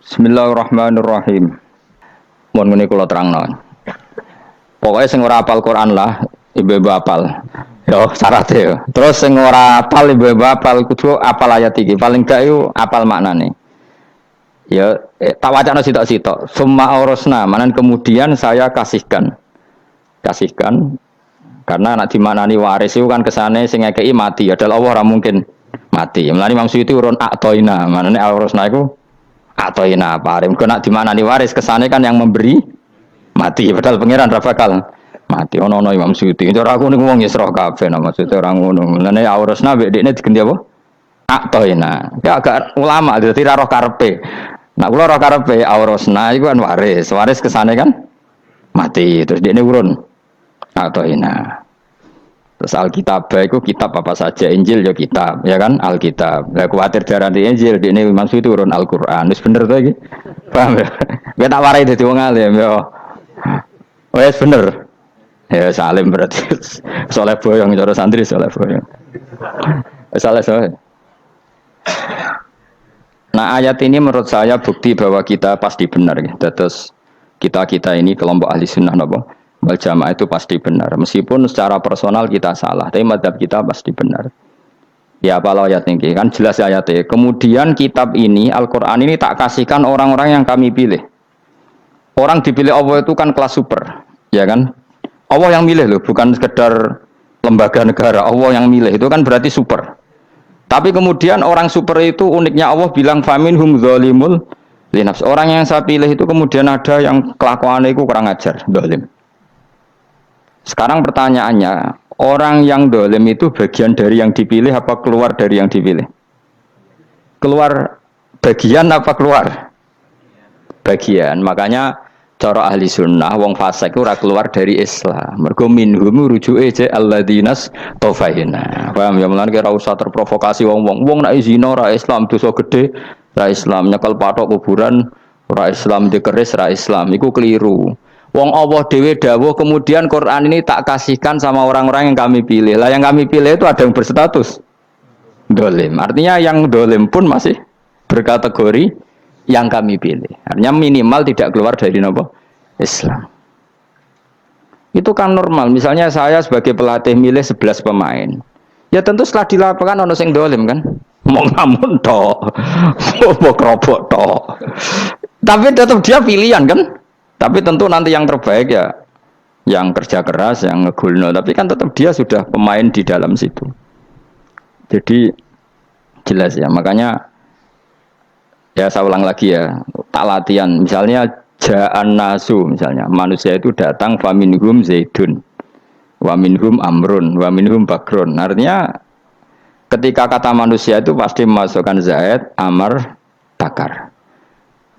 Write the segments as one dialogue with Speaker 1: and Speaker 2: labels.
Speaker 1: Bismillahirrahmanirrahim. Mun ngene kula terangno. Pokoke sing ora hafal Quran lah, ibu-ibu hafal. Yo syaratnya yo. Terus sing ora hafal ibu-ibu hafal kudu hafal ayat iki. Paling gak yo hafal maknane. Ya tak wacana sitok-sitok. Summa aurasna, manan kemudian saya kasihkan. Kasihkan karena anak dimaknani waris itu kan kesane sing ngekeki mati. Ya Allah ora mungkin mati. Mulane Imam Suyuti urun atoina, manane aurasna iku atoina paring. Kok nak dimaknani waris kesane kan yang memberi mati. Padahal pangeran ra bakal mati. Ono Imam Suyuti. Cara aku niku wong yesroh kabeh nah maksudnya ora ngono. Mulane aurasna mbek dekne diganti apa? Atoina. Ya agak ulama dadi ra roh karepe. Nak kula roh karepe aurasna iku kan waris. Waris kesane kan mati. Terus dekne urun atoina. Terus Alkitab itu kitab apa saja, Injil ya kitab, ya kan Alkitab. Lah kuwatir darah di Injil, di ini maksud itu turun Al-Qur'an. Wis bener to iki? Paham ya? Gue tak warai dadi wong alim ya. Wis bener. Ya salim berarti. Soleh boyong cara santri soleh boyong. Saleh. Nah, ayat ini menurut saya bukti bahwa kita pasti benar ya. Terus kita ini kelompok ahli sunnah napa? Wal jamaah itu pasti benar. Meskipun secara personal kita salah, tapi mazhab kita pasti benar. Ya apa ayat ini kan jelas ayatnya. Kemudian kitab ini Al-Quran ini tak kasihkan orang-orang yang kami pilih. Orang dipilih Allah itu kan kelas super, ya kan? Allah yang milih loh, bukan sekedar lembaga negara. Allah yang milih itu kan berarti super. Tapi kemudian orang super itu uniknya Allah bilang faminhum zalimul linafs. Orang yang saya pilih itu kemudian ada yang kelakuannya itu kurang ajar, zalim. Sekarang pertanyaannya, orang yang dolim itu bagian dari yang dipilih apa keluar dari yang dipilih? Keluar bagian apa keluar? Bagian. Makanya cara ahli sunnah, wong fasik itu keluar dari Islam. Mergo minhum rujuke je alladinas tofaina. Paham ya? Mulane kira usah terprovokasi wong-wong. Wong nek zina ora Islam, dosa gede ora Islam, nyekel patok kuburan ora Islam, dikeris ora Islam. Iku keliru. Wong Allah dhewe dawuh kemudian Quran ini tak kasihkan sama orang-orang yang kami pilih. Lah yang kami pilih itu ada yang berstatus dolim. Artinya yang dolim pun masih berkategori yang kami pilih. Artinya minimal tidak keluar dari nopo Islam. Itu kan normal. Misalnya saya sebagai pelatih milih 11 pemain. Ya tentu setelah di lapangan ono sing dolim kan. Mau ngamun tok. Mau kerobok tok. Tapi tetap dia pilihan kan. Tapi tentu nanti yang terbaik ya yang kerja keras, yang ngegulno. Tapi kan tetap dia sudah pemain di dalam situ. Jadi jelas ya. Makanya ya saya ulang lagi ya. Tak latihan. Misalnya ja'an nasu. Misalnya manusia itu datang faminhum zaidun. Wa minhum amrun. Wa minhum bakrun. Artinya ketika kata manusia itu pasti memasukkan zaid, amr, bakar.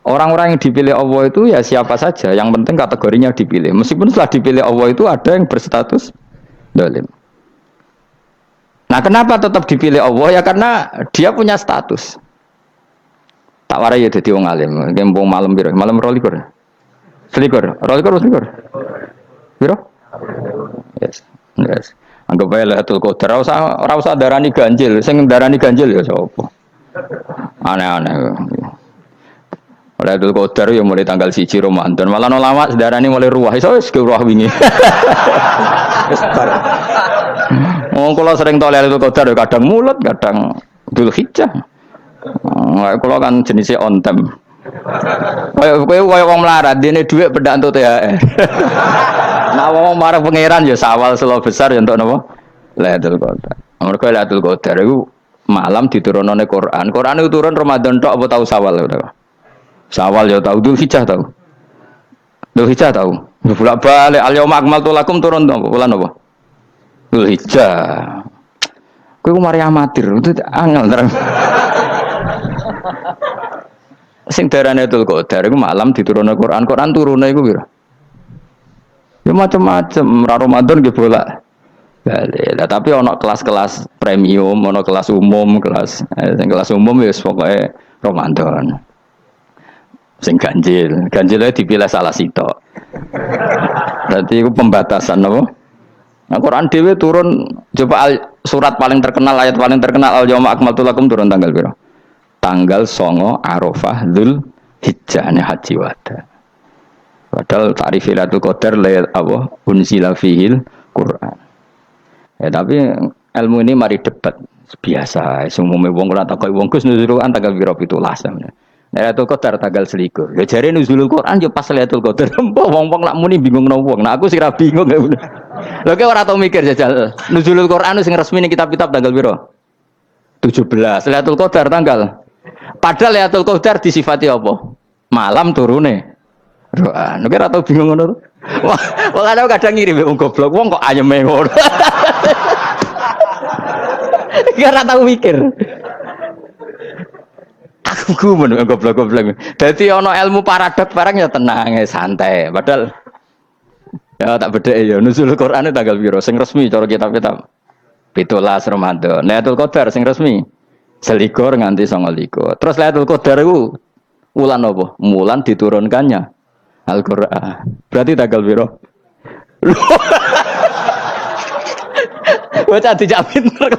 Speaker 1: Orang-orang yang dipilih Allah itu ya siapa saja, yang penting kategorinya dipilih. Meskipun setelah dipilih Allah itu ada yang berstatus dolim. Nah kenapa tetap dipilih Allah? Ya karena dia punya status. Tak warai ya jadi wong alim. Gembong malam biru, malam rolikur. Selikur. Biru? Yes. Anggap aja Lailatul Qadar. Ora usah darani ganjil. Sing darani ganjil ya sapa? Aneh-aneh. Lailatul Qadar ya mulai tanggal 1 Ramadan. Malah ulama sedarane mulai ruwah. Iso wis ke ruwah wingi. Wong kula sering tol Lailatul Qadar kadang mulut, kadang Dzulhijjah. Kula kan jenisnya on time. Kowe wong melarat, dene dhuwit pendak entuk THR. Nah wong marang pangeran ya sawal selo besar ya entuk napa? Lailatul Qadar. Mergo Lailatul Qadar iku malam diturunane Quran. Quran itu turun Ramadan tok apa tau Sawal ora? Sawal ya tahu, Dzulhijjah tahu. Dzulhijjah tahu. Bolak-balik al-yauma akmaltu lakum turun to bulan apa? Dzulhijjah. Kowe ku mari amatir, itu angel terang. Sing darane Lailatul Qadar iku malam diturunne Quran. Quran turune iku piro? Ya macam-macam, Ramadan nggih bolak. Lah tapi ana kelas-kelas premium, ana kelas umum, sing kelas umum ya pokoke Ramadan. Sing ganjilnya dipilih salah sitok. Berarti itu pembatasan apa? Nah, Quran dhewe turun coba surat paling terkenal, ayat paling terkenal al yauma akmaltu lakum turun tanggal piro? Tanggal 9 Arafah Dzul hijjahnya haji wada. Padahal ta'rif Lailatul Qadar apa unzila fihil Quran. Ya tapi ilmu ini mari debat biasa. Semua wong ora takoi wong Gus nuzul Quran tanggal piro 17. Lailatul Qadar tanggal 21. Ya jare nuzulul Quran yo pas Lailatul Qadar. Wong-wong lak muni bingung nang wong. Nah aku sira bingung. Lho ki ora tau mikir jajal. Nuzulul Quran sing resmi ning kitab-kitab tanggal piro? 17. Lailatul Qadar tanggal. Padahal Lailatul Qadar disifati apa? Malam turune. Roh, nek ora tau bingung ngono. Wong ana kadang ngiri wong goblok, wong kok ayeme ngono. Ora tau mikir. Aku gumun goblok-goblok. Dadi ana ilmu paradok barang ya tenang, ya santai. Padahal ya tak bedheki ya nuzul Quran tanggal piro sing resmi cara kitab-kitab. 17 Ramadan. Lailatul Qadar sing resmi 21 nganti 29. Terus Lailatul Qadar iku wulan apa? Wulan diturunkannya Al-Qur'an. Berarti tanggal piro? Bocah dijak pinter.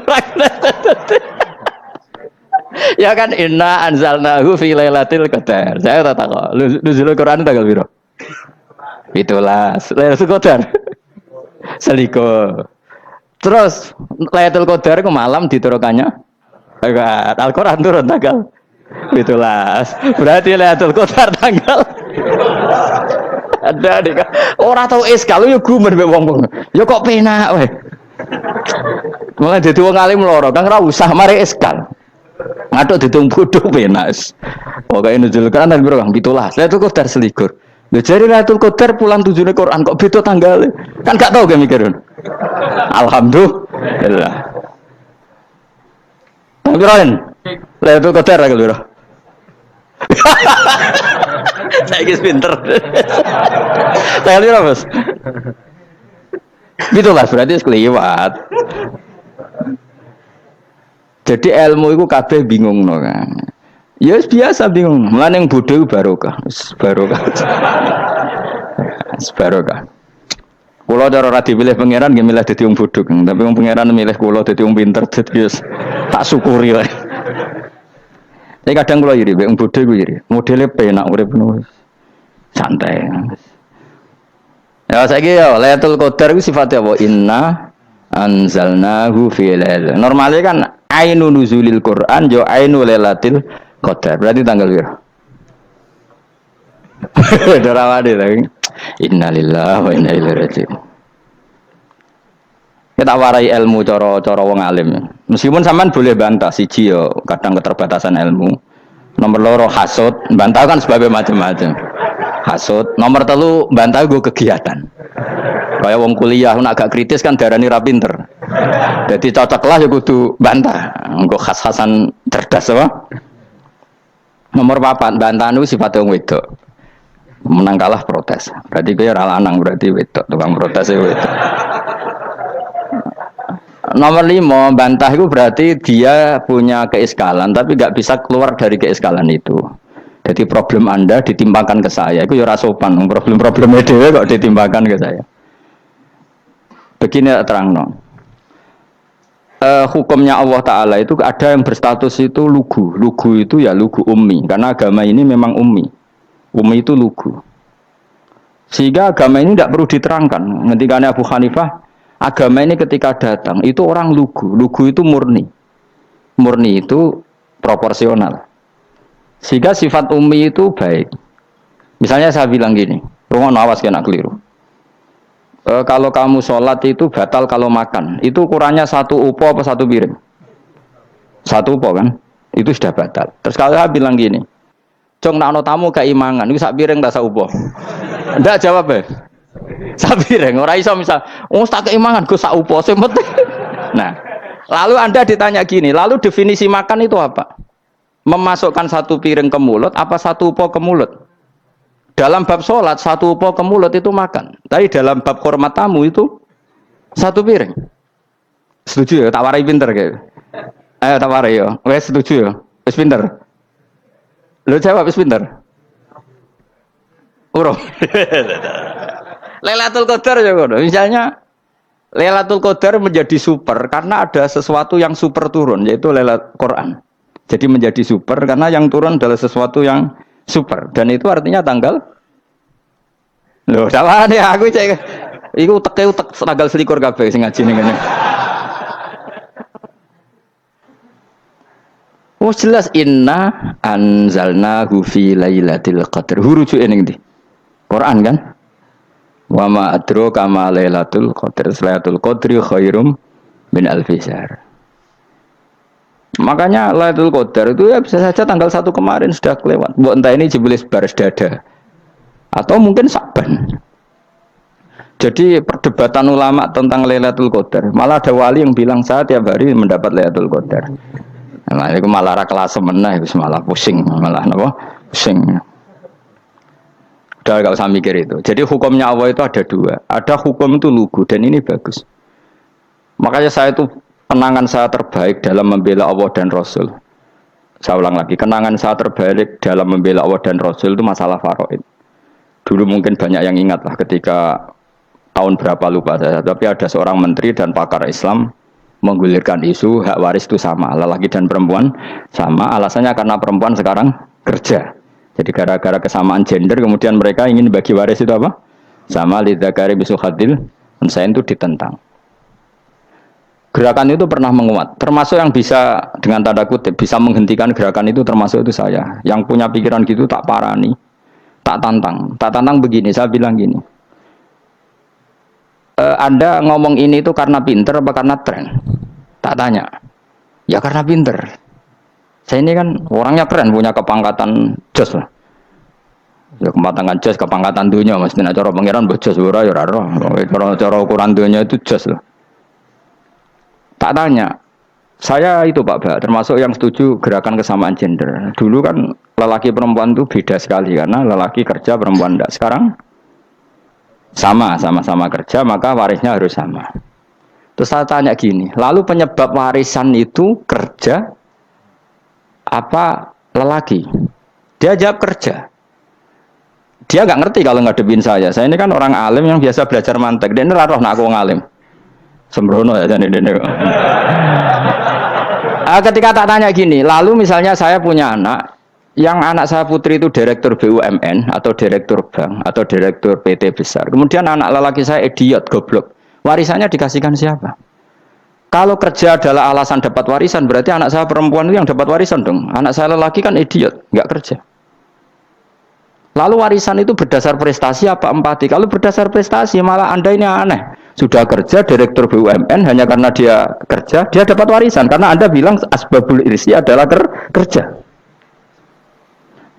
Speaker 1: Ya kan inna anzalnahu fi lailatul qadar. Saya tak tahu. Nuzul Quran tanggal piro? 17. Lailatul Qadar. Seliko. Terus Lailatul Qadar ku malam diturunkannya Al-Qur'an turun tanggal 17. Berarti Lailatul Qadar tanggal ada dik. Ora tau eskal yo gumen mek wong-wong. Ya kok penak wae. Mulai dadi wong alim loro, Kang ora usah mari eskal. Ngatuk ditung bodho penak. Pokoke nuzul Quran nang piro Kang 17. Lailatul Qadar selikur. Lho jare Lailatul Qadar pulang tujune Quran kok beda tanggale. Kan gak tau ge mikir. Alhamdulillah. Panggilan. Lailatul Qadar kali piro? Saya guys pinter. Saya lihat Mas. Itulah berarti sekeliwat. Jadi ilmu itu kabeh bingung no kan. Ya biasa bingung. Mulane yang bodoh barokah. Barokah. Barokah. Kulo cara ora dipilih pangeran nggih milih dadi wong bodoh, tapi wong pangeran milih kulo dadi wong pinter dadi tak syukuri wae. Tapi kadang kalau iri, yang bodoh gue iri. Modelnya penak, urip penuh santai. Ya saya kira Lailatul Qadar itu sifatnya apa? Inna anzalnahu fi lailatul. Normalnya kan ainu nuzulil Quran, jo ainu Lailatul Qadar. Berarti tanggal berapa? Dorawadi lagi. Innalillahi wa inna ilaihi raji'un. Kita warai ilmu cara wong alim. Meskipun sampean boleh bantah siji yo kadang keterbatasan ilmu. Nomor loro hasud, bantah kan sebab macam-macam. Hasud, nomor telu bantah gue kegiatan. Kayak wong kuliah nak agak kritis kan darani ra pinter. Jadi cocok lah ya kudu bantah. Engko khas-khasan cerdas apa? Nomor 4 bantahan itu sifatnya wong wedok. Menang kalah protes. Berarti kowe ora lanang berarti wedok, tukang protes wedok. Nomor 5, bantah itu berarti dia punya keiskalan tapi nggak bisa keluar dari keiskalan itu. Jadi problem Anda ditimbangkan ke saya, itu ya sopan. Problem-problemnya dia kok ditimbangkan ke saya. Begini terang no. Hukumnya Allah Ta'ala itu ada yang berstatus itu lugu. Lugu itu ya lugu ummi. Karena agama ini memang ummi. Ummi itu lugu. Sehingga agama ini tidak perlu diterangkan. Ketika Abu Hanifah, agama ini ketika datang itu orang lugu. Lugu itu murni. Murni itu proporsional. Sehingga sifat ummi itu baik. Misalnya saya bilang gini, rungon awas kena keliru. Kalau kamu sholat itu batal kalau makan. Itu ukurannya 1 upo apa 1 piring? 1 upo kan? Itu sudah batal. Terus kalau saya bilang gini, Cong nak tamu keimangan, itu 1 piring tak 1 upo. Ndak jawab ya. Sabireng ora iso misal, tak keimangan go sak upo sing penting. Nah, lalu Anda ditanya gini, lalu definisi makan itu apa? Memasukkan 1 piring ke mulut apa 1 upo ke mulut? Dalam bab sholat 1 upo ke mulut itu makan. Tapi dalam bab hormat tamu itu 1 piring. Setuju ya? Tak warai pinter kayak. Ayo tak warai ya. Wes setuju ya? Wes pinter. Lo jawab wes pinter. Urung. Lailatul Qadar ya ngono. Misalnya Lailatul Qadar menjadi super karena ada sesuatu yang super turun yaitu Lailatul Quran. Jadi menjadi super karena yang turun adalah sesuatu yang super. Dan itu artinya tanggal. Loh, salah nih aku cek. Iku utek tanggal selikur kabeh sing ngaji ning ngene. Oh jelas inna anzalnahu fi lailatul qadar. Hurujuke ning ndi? Quran kan? Wa ma adraka ma lailatul qadar. Lailatul qadri khairum min alfi syahr. Makanya Lailatul Qadar itu ya bisa saja tanggal 1 kemarin sudah kelewat. Mbok entah ini jebelis baris dada. Atau mungkin Saban. Jadi perdebatan ulama tentang Lailatul Qadar. Malah ada wali yang bilang saya tiap hari mendapat Lailatul Qadar. Nah, itu malah ra kelas meneh wis malah pusing, malah napa? Pusing. Udah enggak usah mikir itu. Jadi hukumnya Allah itu ada dua. Ada hukum itu lugu dan ini bagus. Makanya saya itu kenangan saya terbaik dalam membela Allah dan Rasul. Saya ulang lagi, kenangan saya terbaik dalam membela Allah dan Rasul itu masalah faraid. Dulu mungkin banyak yang ingat lah ketika tahun berapa lupa saya, tapi ada seorang menteri dan pakar Islam menggulirkan isu hak waris itu sama, lelaki dan perempuan sama, alasannya karena perempuan sekarang kerja. Jadi gara-gara kesamaan gender kemudian mereka ingin bagi waris itu apa? Sama lidzakari bisul hadil, saya itu ditentang. Gerakan itu pernah menguat, termasuk yang bisa dengan tanda kutip bisa menghentikan gerakan itu termasuk itu saya. Yang punya pikiran gitu tak parani, tak tantang begini. Saya bilang gini, Anda ngomong ini itu karena pinter apa karena tren? Tak tanya, ya karena pinter. Saya ini kan orangnya keren, punya kepangkatan jos lah. Ya kepangkatan jos, kepangkatan dunia, mesti cara pangeran bojos ora ya ora. Cara ukuran dunia itu jos lah. Tak tanya, saya itu Pak, termasuk yang setuju gerakan kesamaan gender. Dulu kan lelaki perempuan itu beda sekali karena lelaki kerja perempuan tidak. Sekarang sama-sama kerja maka warisnya harus sama. Terus saya tanya gini, lalu penyebab warisan itu kerja apa lelaki? Dia jawab kerja. Dia nggak ngerti kalau ngadepin saya. Saya ini kan orang alim yang biasa belajar mantek. Dia ini roh nak aku ngalim. Sembrono ya jadi dene. Ketika tak tanya gini, lalu misalnya saya punya anak, yang anak saya putri itu direktur BUMN atau direktur bank atau direktur PT besar. Kemudian anak lelaki saya idiot, goblok. Warisannya dikasihkan siapa? Kalau kerja adalah alasan dapat warisan, berarti anak saya perempuan itu yang dapat warisan dong. Anak saya lelaki kan idiot, nggak kerja. Lalu warisan itu berdasar prestasi apa empati? Kalau berdasar prestasi malah Anda ini aneh. Sudah kerja direktur BUMN hanya karena dia kerja, dia dapat warisan karena Anda bilang asbabul irsi adalah kerja.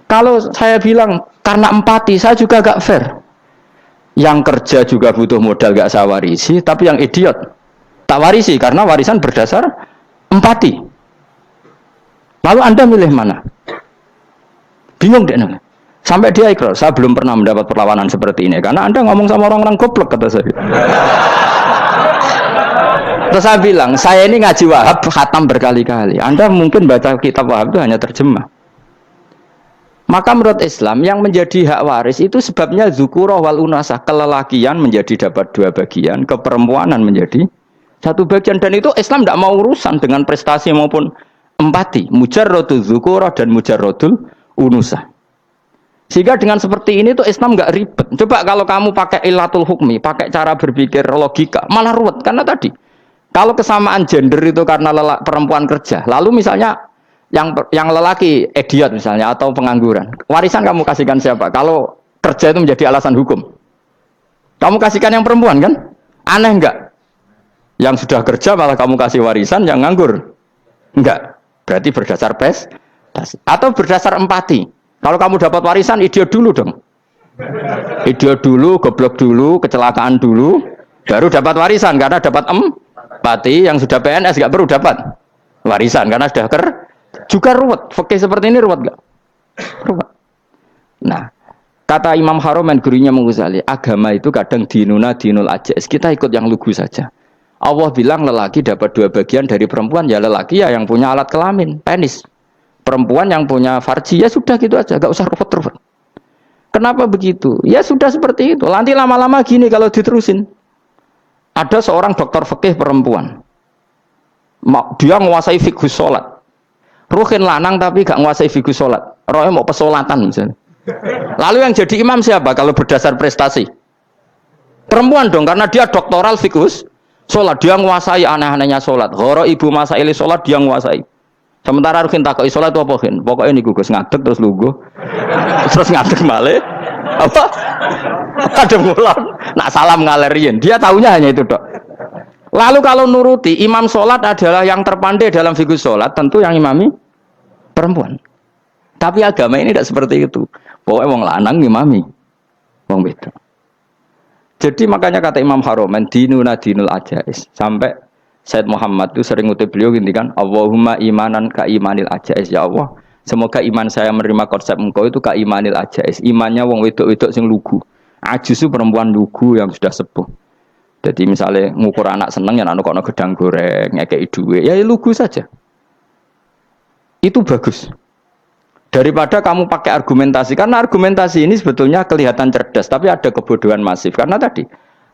Speaker 1: Kalau saya bilang karena empati, saya juga gak fair. Yang kerja juga butuh modal gak saya warisi, tapi yang idiot tak warisi karena warisan berdasar empati. Lalu Anda milih mana? Bingung deh namanya. Sampai dia ikrar, saya belum pernah mendapat perlawanan seperti ini karena Anda ngomong sama orang-orang goblok kata saya. Terus saya bilang, saya ini ngaji Wahab khatam berkali-kali. Anda mungkin baca kitab Wahab itu hanya terjemah. Maka menurut Islam yang menjadi hak waris itu sebabnya zukurah wal unasah, kelelakian menjadi dapat 2 bagian, keperempuanan menjadi 1 bagian, dan itu Islam tidak mau urusan dengan prestasi maupun empati, mujarrodul zukurah dan mujarrodul unusah. Sehingga dengan seperti ini tuh Islam nggak ribet. Coba kalau kamu pakai ilatul hukmi, pakai cara berpikir logika, malah ruwet. Karena tadi, kalau kesamaan gender itu karena perempuan kerja, lalu misalnya yang lelaki idiot misalnya atau pengangguran, warisan kamu kasihkan siapa? Kalau kerja itu menjadi alasan hukum, kamu kasihkan yang perempuan kan? Aneh nggak? Yang sudah kerja malah kamu kasih warisan, yang nganggur enggak? Berarti berdasar prestasi atau berdasar empati. Kalau kamu dapat warisan, idiot dulu dong. Idiot dulu, goblok dulu, kecelakaan dulu, baru dapat warisan. Karena dapat empati, yang sudah PNS nggak perlu dapat warisan. Karena sudah juga ruwet. Fikih seperti ini ruwet nggak? Ruwet. Nah, kata Imam Haromen, gurunya Ghazali, agama itu kadang dinuna dinul ajais. Kita ikut yang lugu saja. Allah bilang lelaki dapat 2 bagian dari perempuan, ya lelaki ya yang punya alat kelamin, penis. Perempuan yang punya farji, ya sudah gitu aja, gak usah ruwet-ruwet. Kenapa begitu? Ya sudah seperti itu. Nanti lama-lama gini kalau diterusin. Ada seorang dokter fikih perempuan. Dia menguasai fikih sholat. Ruhin lanang tapi gak menguasai fikih sholat. roe mau pesolatan misalnya. Lalu yang jadi imam siapa kalau berdasar prestasi? Perempuan dong, karena dia doktoral fikus sholat, dia nguasai aneh-anehnya sholat. Horo ibu masaili sholat dia nguasai. Sementara Rukin takoi sholat itu apa kan? Pokoknya ini gugus ngadeg terus lugu, terus ngadeg malih. Apa? Ada mulan. Nak salam ngalerian. Dia tahunya hanya itu dok. Lalu kalau nuruti imam sholat adalah yang terpandai dalam fikus sholat, tentu yang imami perempuan. Tapi agama ini tidak seperti itu. Pokoknya wong lanang imami, wong beda. Jadi makanya kata Imam Haromen dinuna dinul ajais. Sampai Said Muhammad itu sering ngutip beliau gini kan, Allahumma imanan ka imanil ajais, ya Allah. Semoga iman saya menerima konsep engkau itu ka imanil ajais. Imannya wong wedok-wedok sing lugu. Ajus itu perempuan lugu yang sudah sepuh. Jadi misalnya ngukur anak seneng ya anak kono gedang goreng, ngekei duwe, ya lugu saja. Itu bagus. Daripada kamu pakai argumentasi, karena argumentasi ini sebetulnya kelihatan cerdas, tapi ada kebodohan masif. Karena tadi,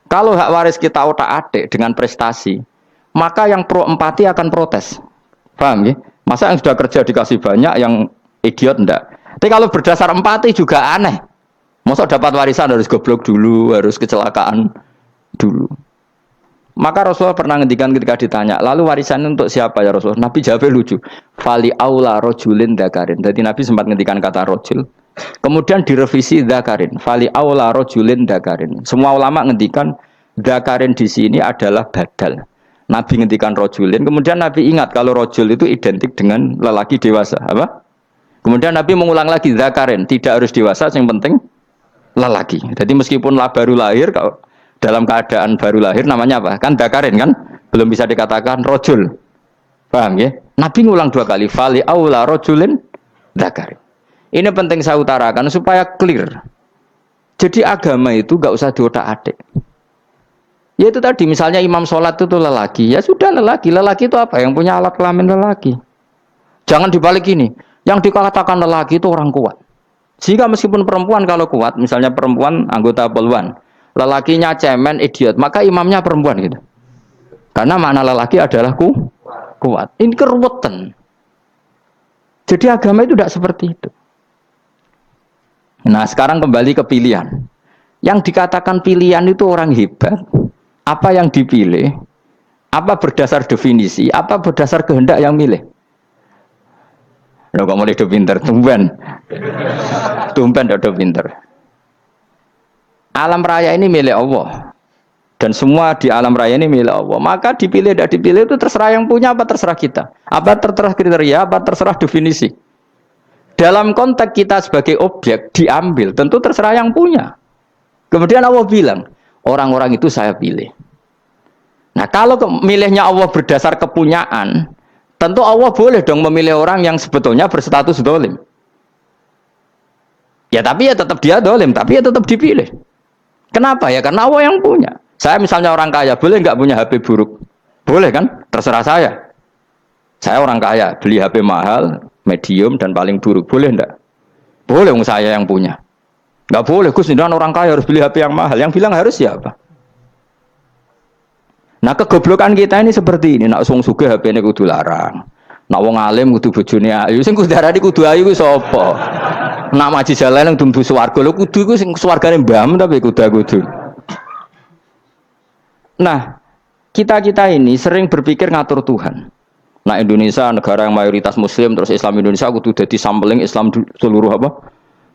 Speaker 1: kalau hak waris kita otak-atik dengan prestasi, maka yang pro empati akan protes. Paham ya? Masa yang sudah kerja dikasih banyak, yang idiot enggak? Tapi kalau berdasar empati juga aneh. Masa dapat warisan harus goblok dulu, harus kecelakaan dulu. Maka Rasulullah pernah ngendikan ketika ditanya, lalu warisan untuk siapa ya Rasulullah? Nabi jawabnya lucu. Fali aula rojulin dakarin. Jadi Nabi sempat ngendikan kata rojul. Kemudian direvisi dakarin. Fali aula rojulin dakarin. Semua ulama ngendikan dakarin di sini adalah badal. Nabi ngendikan rojulin. Kemudian Nabi ingat kalau rojul itu identik dengan lelaki dewasa. Apa? Kemudian Nabi mengulang lagi dakarin. Tidak harus dewasa, yang penting lelaki. Jadi meskipun baru lahir, kalau dalam keadaan baru lahir namanya apa? Kan dakarin kan? Belum bisa dikatakan rojul. Paham ya? Nabi ngulang 2 kali. Fali aula rojulin dakarin. Ini penting saya utarakan supaya clear. Jadi agama itu gak usah diotak-atik. Ya itu tadi misalnya imam sholat itu lelaki. Ya sudah lelaki. Lelaki itu apa? Yang punya alat kelamin lelaki. Jangan dibalik ini. Yang dikatakan lelaki itu orang kuat. Sehingga meskipun perempuan kalau kuat, misalnya perempuan anggota poluan, lelakinya cemen, idiot, maka imamnya perempuan gitu. Karena makna lelaki adalah kuat. Ini keruwetan. Jadi agama itu tidak seperti itu. Nah sekarang kembali ke pilihan. Yang dikatakan pilihan itu orang hebat. Apa yang dipilih? Apa berdasar definisi? Apa berdasar kehendak yang milih? Loh kok mulai do pinter, tumben do pinter. Alam raya ini milik Allah. Dan semua di alam raya ini milik Allah. Maka dipilih tidak dipilih itu terserah yang punya apa terserah kita. Apa terserah kriteria, apa terserah definisi. Dalam konteks kita sebagai objek diambil, tentu terserah yang punya. Kemudian Allah bilang, orang-orang itu saya pilih. Nah kalau milihnya Allah berdasar kepunyaan, tentu Allah boleh dong memilih orang yang sebetulnya berstatus dolim. Ya tapi ya tetap dia dolim, tapi ya tetap dipilih. Kenapa ya? Karena Allah yang punya. Saya misalnya orang kaya, boleh nggak punya HP buruk? Boleh kan? Terserah saya. Saya orang kaya, beli HP mahal, medium dan paling buruk. Boleh enggak? Boleh, saya yang punya. Nggak boleh, Gus, orang kaya harus beli HP yang mahal. Yang bilang harus siapa? Nah kegoblokan kita ini seperti ini. Nak wong sugih HP ini kudu larang. Nak wong alim kudu bojone ayu. Sing kudu darani kudu ayu ku sapa? Nak maji jalan yang tumbuh swarga lho kudu iku sing swargane mbam tapi kudu. Nah, kita ini sering berpikir ngatur Tuhan. Nah, Indonesia negara yang mayoritas muslim terus Islam Indonesia kudu dadi sampling Islam seluruh apa?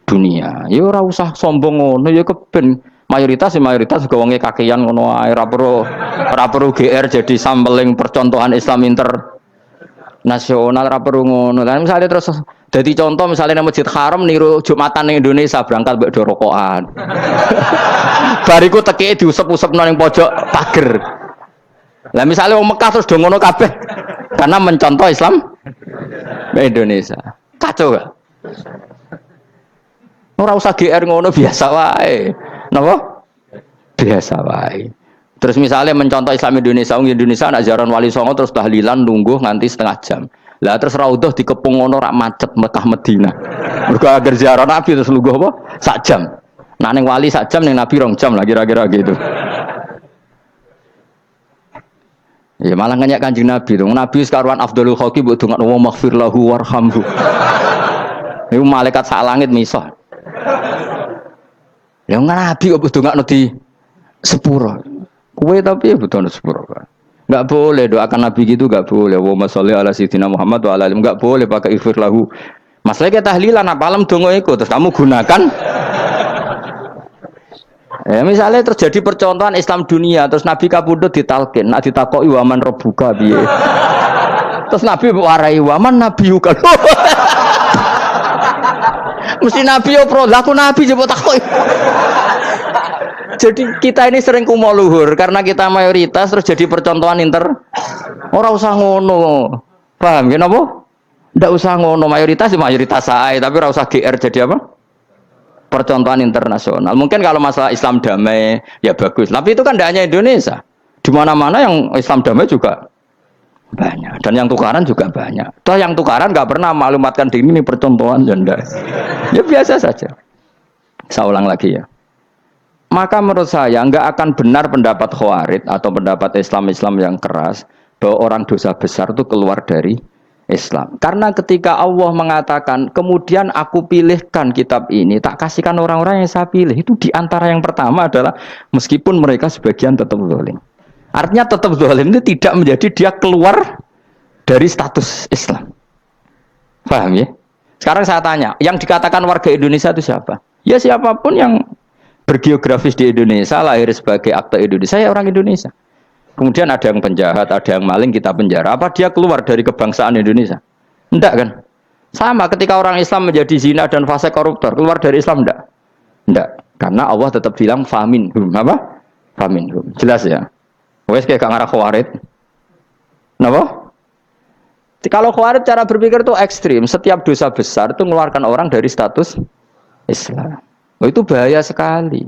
Speaker 1: Dunia. Ya ora usah sombong ngono ya keben mayoritas juga wonge kakean ngono ae ora perlu GR jadi sampling percontohan Islam internasional ora perlu ngono. Lah misale terus dadi contoh misalnya nang Masjid Haram niru Jumatan ning Indonesia berangkat mbek do rokokan. Bariku teki diusep-usepno ning pojok pager. Lah misalnya wong Mekah terus do ngono kabeh karena mencontoh Islam Indonesia. Kacau gak? Ora usah GR ngono biasa wae. Napa? Biasa wae. Terus misalnya mencontoh Islam Indonesia, Indonesia nak ziarah Wali Songo terus tahlilan nunggu nganti setengah jam. Lah terus raudhah dikepung ngono rak macet Mekah Madinah. Mergo agar ziarah Nabi terus lungguh apa? Sak jam. Nah ning wali sak jam ning Nabi 2 jam lah kira-kira gitu. Ya malah nganyak Kanjeng Nabi. Nabi sekaruan afdhalul khalqi mbok dongakno wa maghfir lahu warhamhu. Iku malaikat sak langit miso. Ya nabi kok ndongakno di sepuro. Kowe tapi ya butuh sepuro kan. Enggak boleh doakan nabi gitu enggak boleh. Wa sholli ala sayyidina Muhammad wa ala alihi enggak boleh pakai ighfir lahu. Masalahnya tahlilan apa alam donga iku terus kamu gunakan. Misalnya terjadi percontohan Islam dunia terus Nabi kapundhut ditalkin, nak ditakoki waman rabbuka piye. Terus Nabi warai waman nabiyuka. Mesti Nabi yo pro, lah aku Nabi coba takoki. Jadi kita ini sering kumo luhur karena kita mayoritas terus jadi percontohan ora usah ngono. Paham ya napa? Ndak usah ngono mayoritas sae tapi ora usah GR jadi apa? Percontohan internasional. Mungkin kalau masalah Islam damai ya bagus. Tapi itu kan tidak hanya Indonesia. Di mana-mana yang Islam damai juga banyak. Dan yang tukaran juga banyak. Toh yang tukaran nggak pernah maklumatkan diri ini percontohan janda. Ya biasa saja. Saya ulang lagi ya. Maka menurut saya nggak akan benar pendapat Khawarij atau pendapat Islam yang keras bahwa orang dosa besar itu keluar dari Islam. Karena ketika Allah mengatakan, kemudian aku pilihkan kitab ini, tak kasihkan orang-orang yang saya pilih. Itu diantara yang pertama adalah, meskipun mereka sebagian tetap zalim. Artinya tetap zalim itu tidak menjadi dia keluar dari status Islam. Paham ya? Sekarang saya tanya, yang dikatakan warga Indonesia itu siapa? Ya siapapun yang bergeografis di Indonesia, lahir sebagai akte Indonesia, ya orang Indonesia. Kemudian ada yang penjahat, ada yang maling, kita penjara. Apa dia keluar dari kebangsaan Indonesia? Enggak kan? Sama ketika orang Islam menjadi zina dan fase koruptor, keluar dari Islam enggak? Enggak. Karena Allah tetap bilang faminhum. Apa? Faminhum. Jelas ya? Wes kayak ngarah Khawarij. Kenapa? Kalau Khawarij cara berpikir itu ekstrim. Setiap dosa besar itu mengeluarkan orang dari status Islam. Oh, itu bahaya sekali.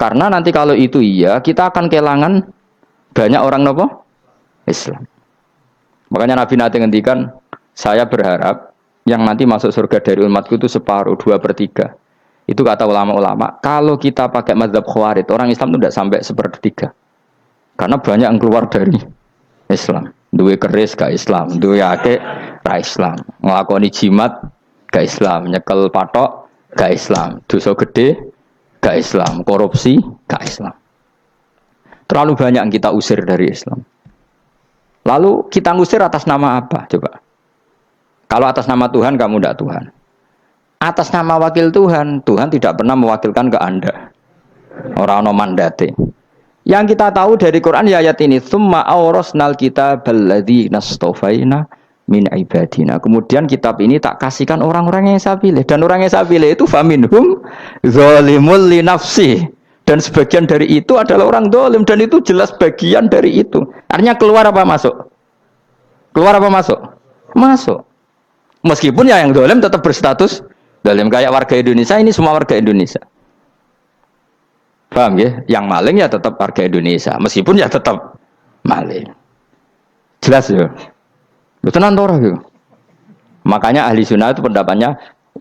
Speaker 1: Karena nanti kalau itu iya, kita akan kehilangan banyak orang nopo Islam. Makanya Nabi nanti ngendikan, saya berharap yang nanti masuk surga dari umatku itu separuh, 2/3. Itu kata ulama-ulama. Kalau kita pakai mazhab Khawarij, orang Islam itu tidak sampai 1/3. Karena banyak yang keluar dari Islam. Duwe keris gak Islam, duwe akeh ra Islam, nglakoni jimat gak Islam, nyekel patok gak Islam, dosa gede gak Islam, korupsi gak Islam. Terlalu banyak yang kita usir dari Islam. Lalu kita ngusir atas nama apa? Coba. Kalau atas nama Tuhan, kamu tidak Tuhan. Atas nama wakil Tuhan, Tuhan tidak pernah mewakilkan ke Anda. Orang-orang mandate. Yang kita tahu dari Quran ya ayat ini, tsumma awrasnal kitabal ladzina istafaina min ibadina. Kemudian kitab ini tak kasihkan orang-orang yang saya pilih. Dan orang yang saya pilih itu faminhum zalimul li nafsihi. Dan sebagian dari itu adalah orang dolim. Dan itu jelas bagian dari itu. Artinya keluar apa masuk? Keluar apa masuk? Masuk. Meskipun ya yang dolim tetap berstatus dolim. Kayak warga Indonesia, ini semua warga Indonesia. Paham ya? Yang maling ya tetap warga Indonesia. Meskipun ya tetap maling. Jelas ya? Betul nantora gitu. Makanya ahli sunnah itu pendapatnya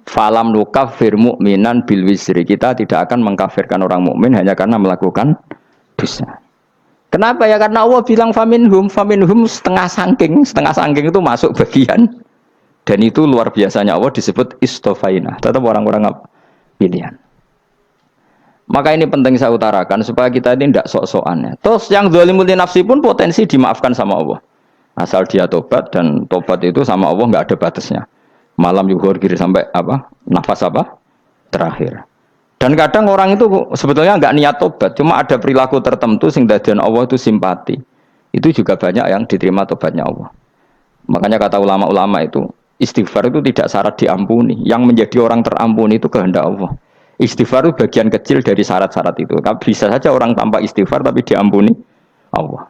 Speaker 1: falam nukafir mu'minan bil wisri. Kita tidak akan mengkafirkan orang mukmin hanya karena melakukan dosa. Kenapa ya? Karena Allah bilang faminhum setengah sangking itu masuk bagian. Dan itu luar biasanya Allah disebut istofaina. Tetap orang-orang pilihan. Maka ini penting saya utarakan supaya kita ini tidak sok-sokan ya. Terus yang zalimul li nafsi pun potensi dimaafkan sama Allah. Asal dia tobat, dan tobat itu sama Allah nggak ada batasnya. Malam yuhur kiri sampai apa? Nafas apa? Terakhir. Dan kadang orang itu sebetulnya nggak niat tobat, cuma ada perilaku tertentu sehingga dadian Allah itu simpati. Itu juga banyak yang diterima tobatnya Allah. Makanya kata ulama-ulama itu, istighfar itu tidak syarat diampuni. Yang menjadi orang terampuni itu kehendak Allah. Istighfar itu bagian kecil dari syarat-syarat itu. Bisa saja orang tanpa istighfar tapi diampuni Allah.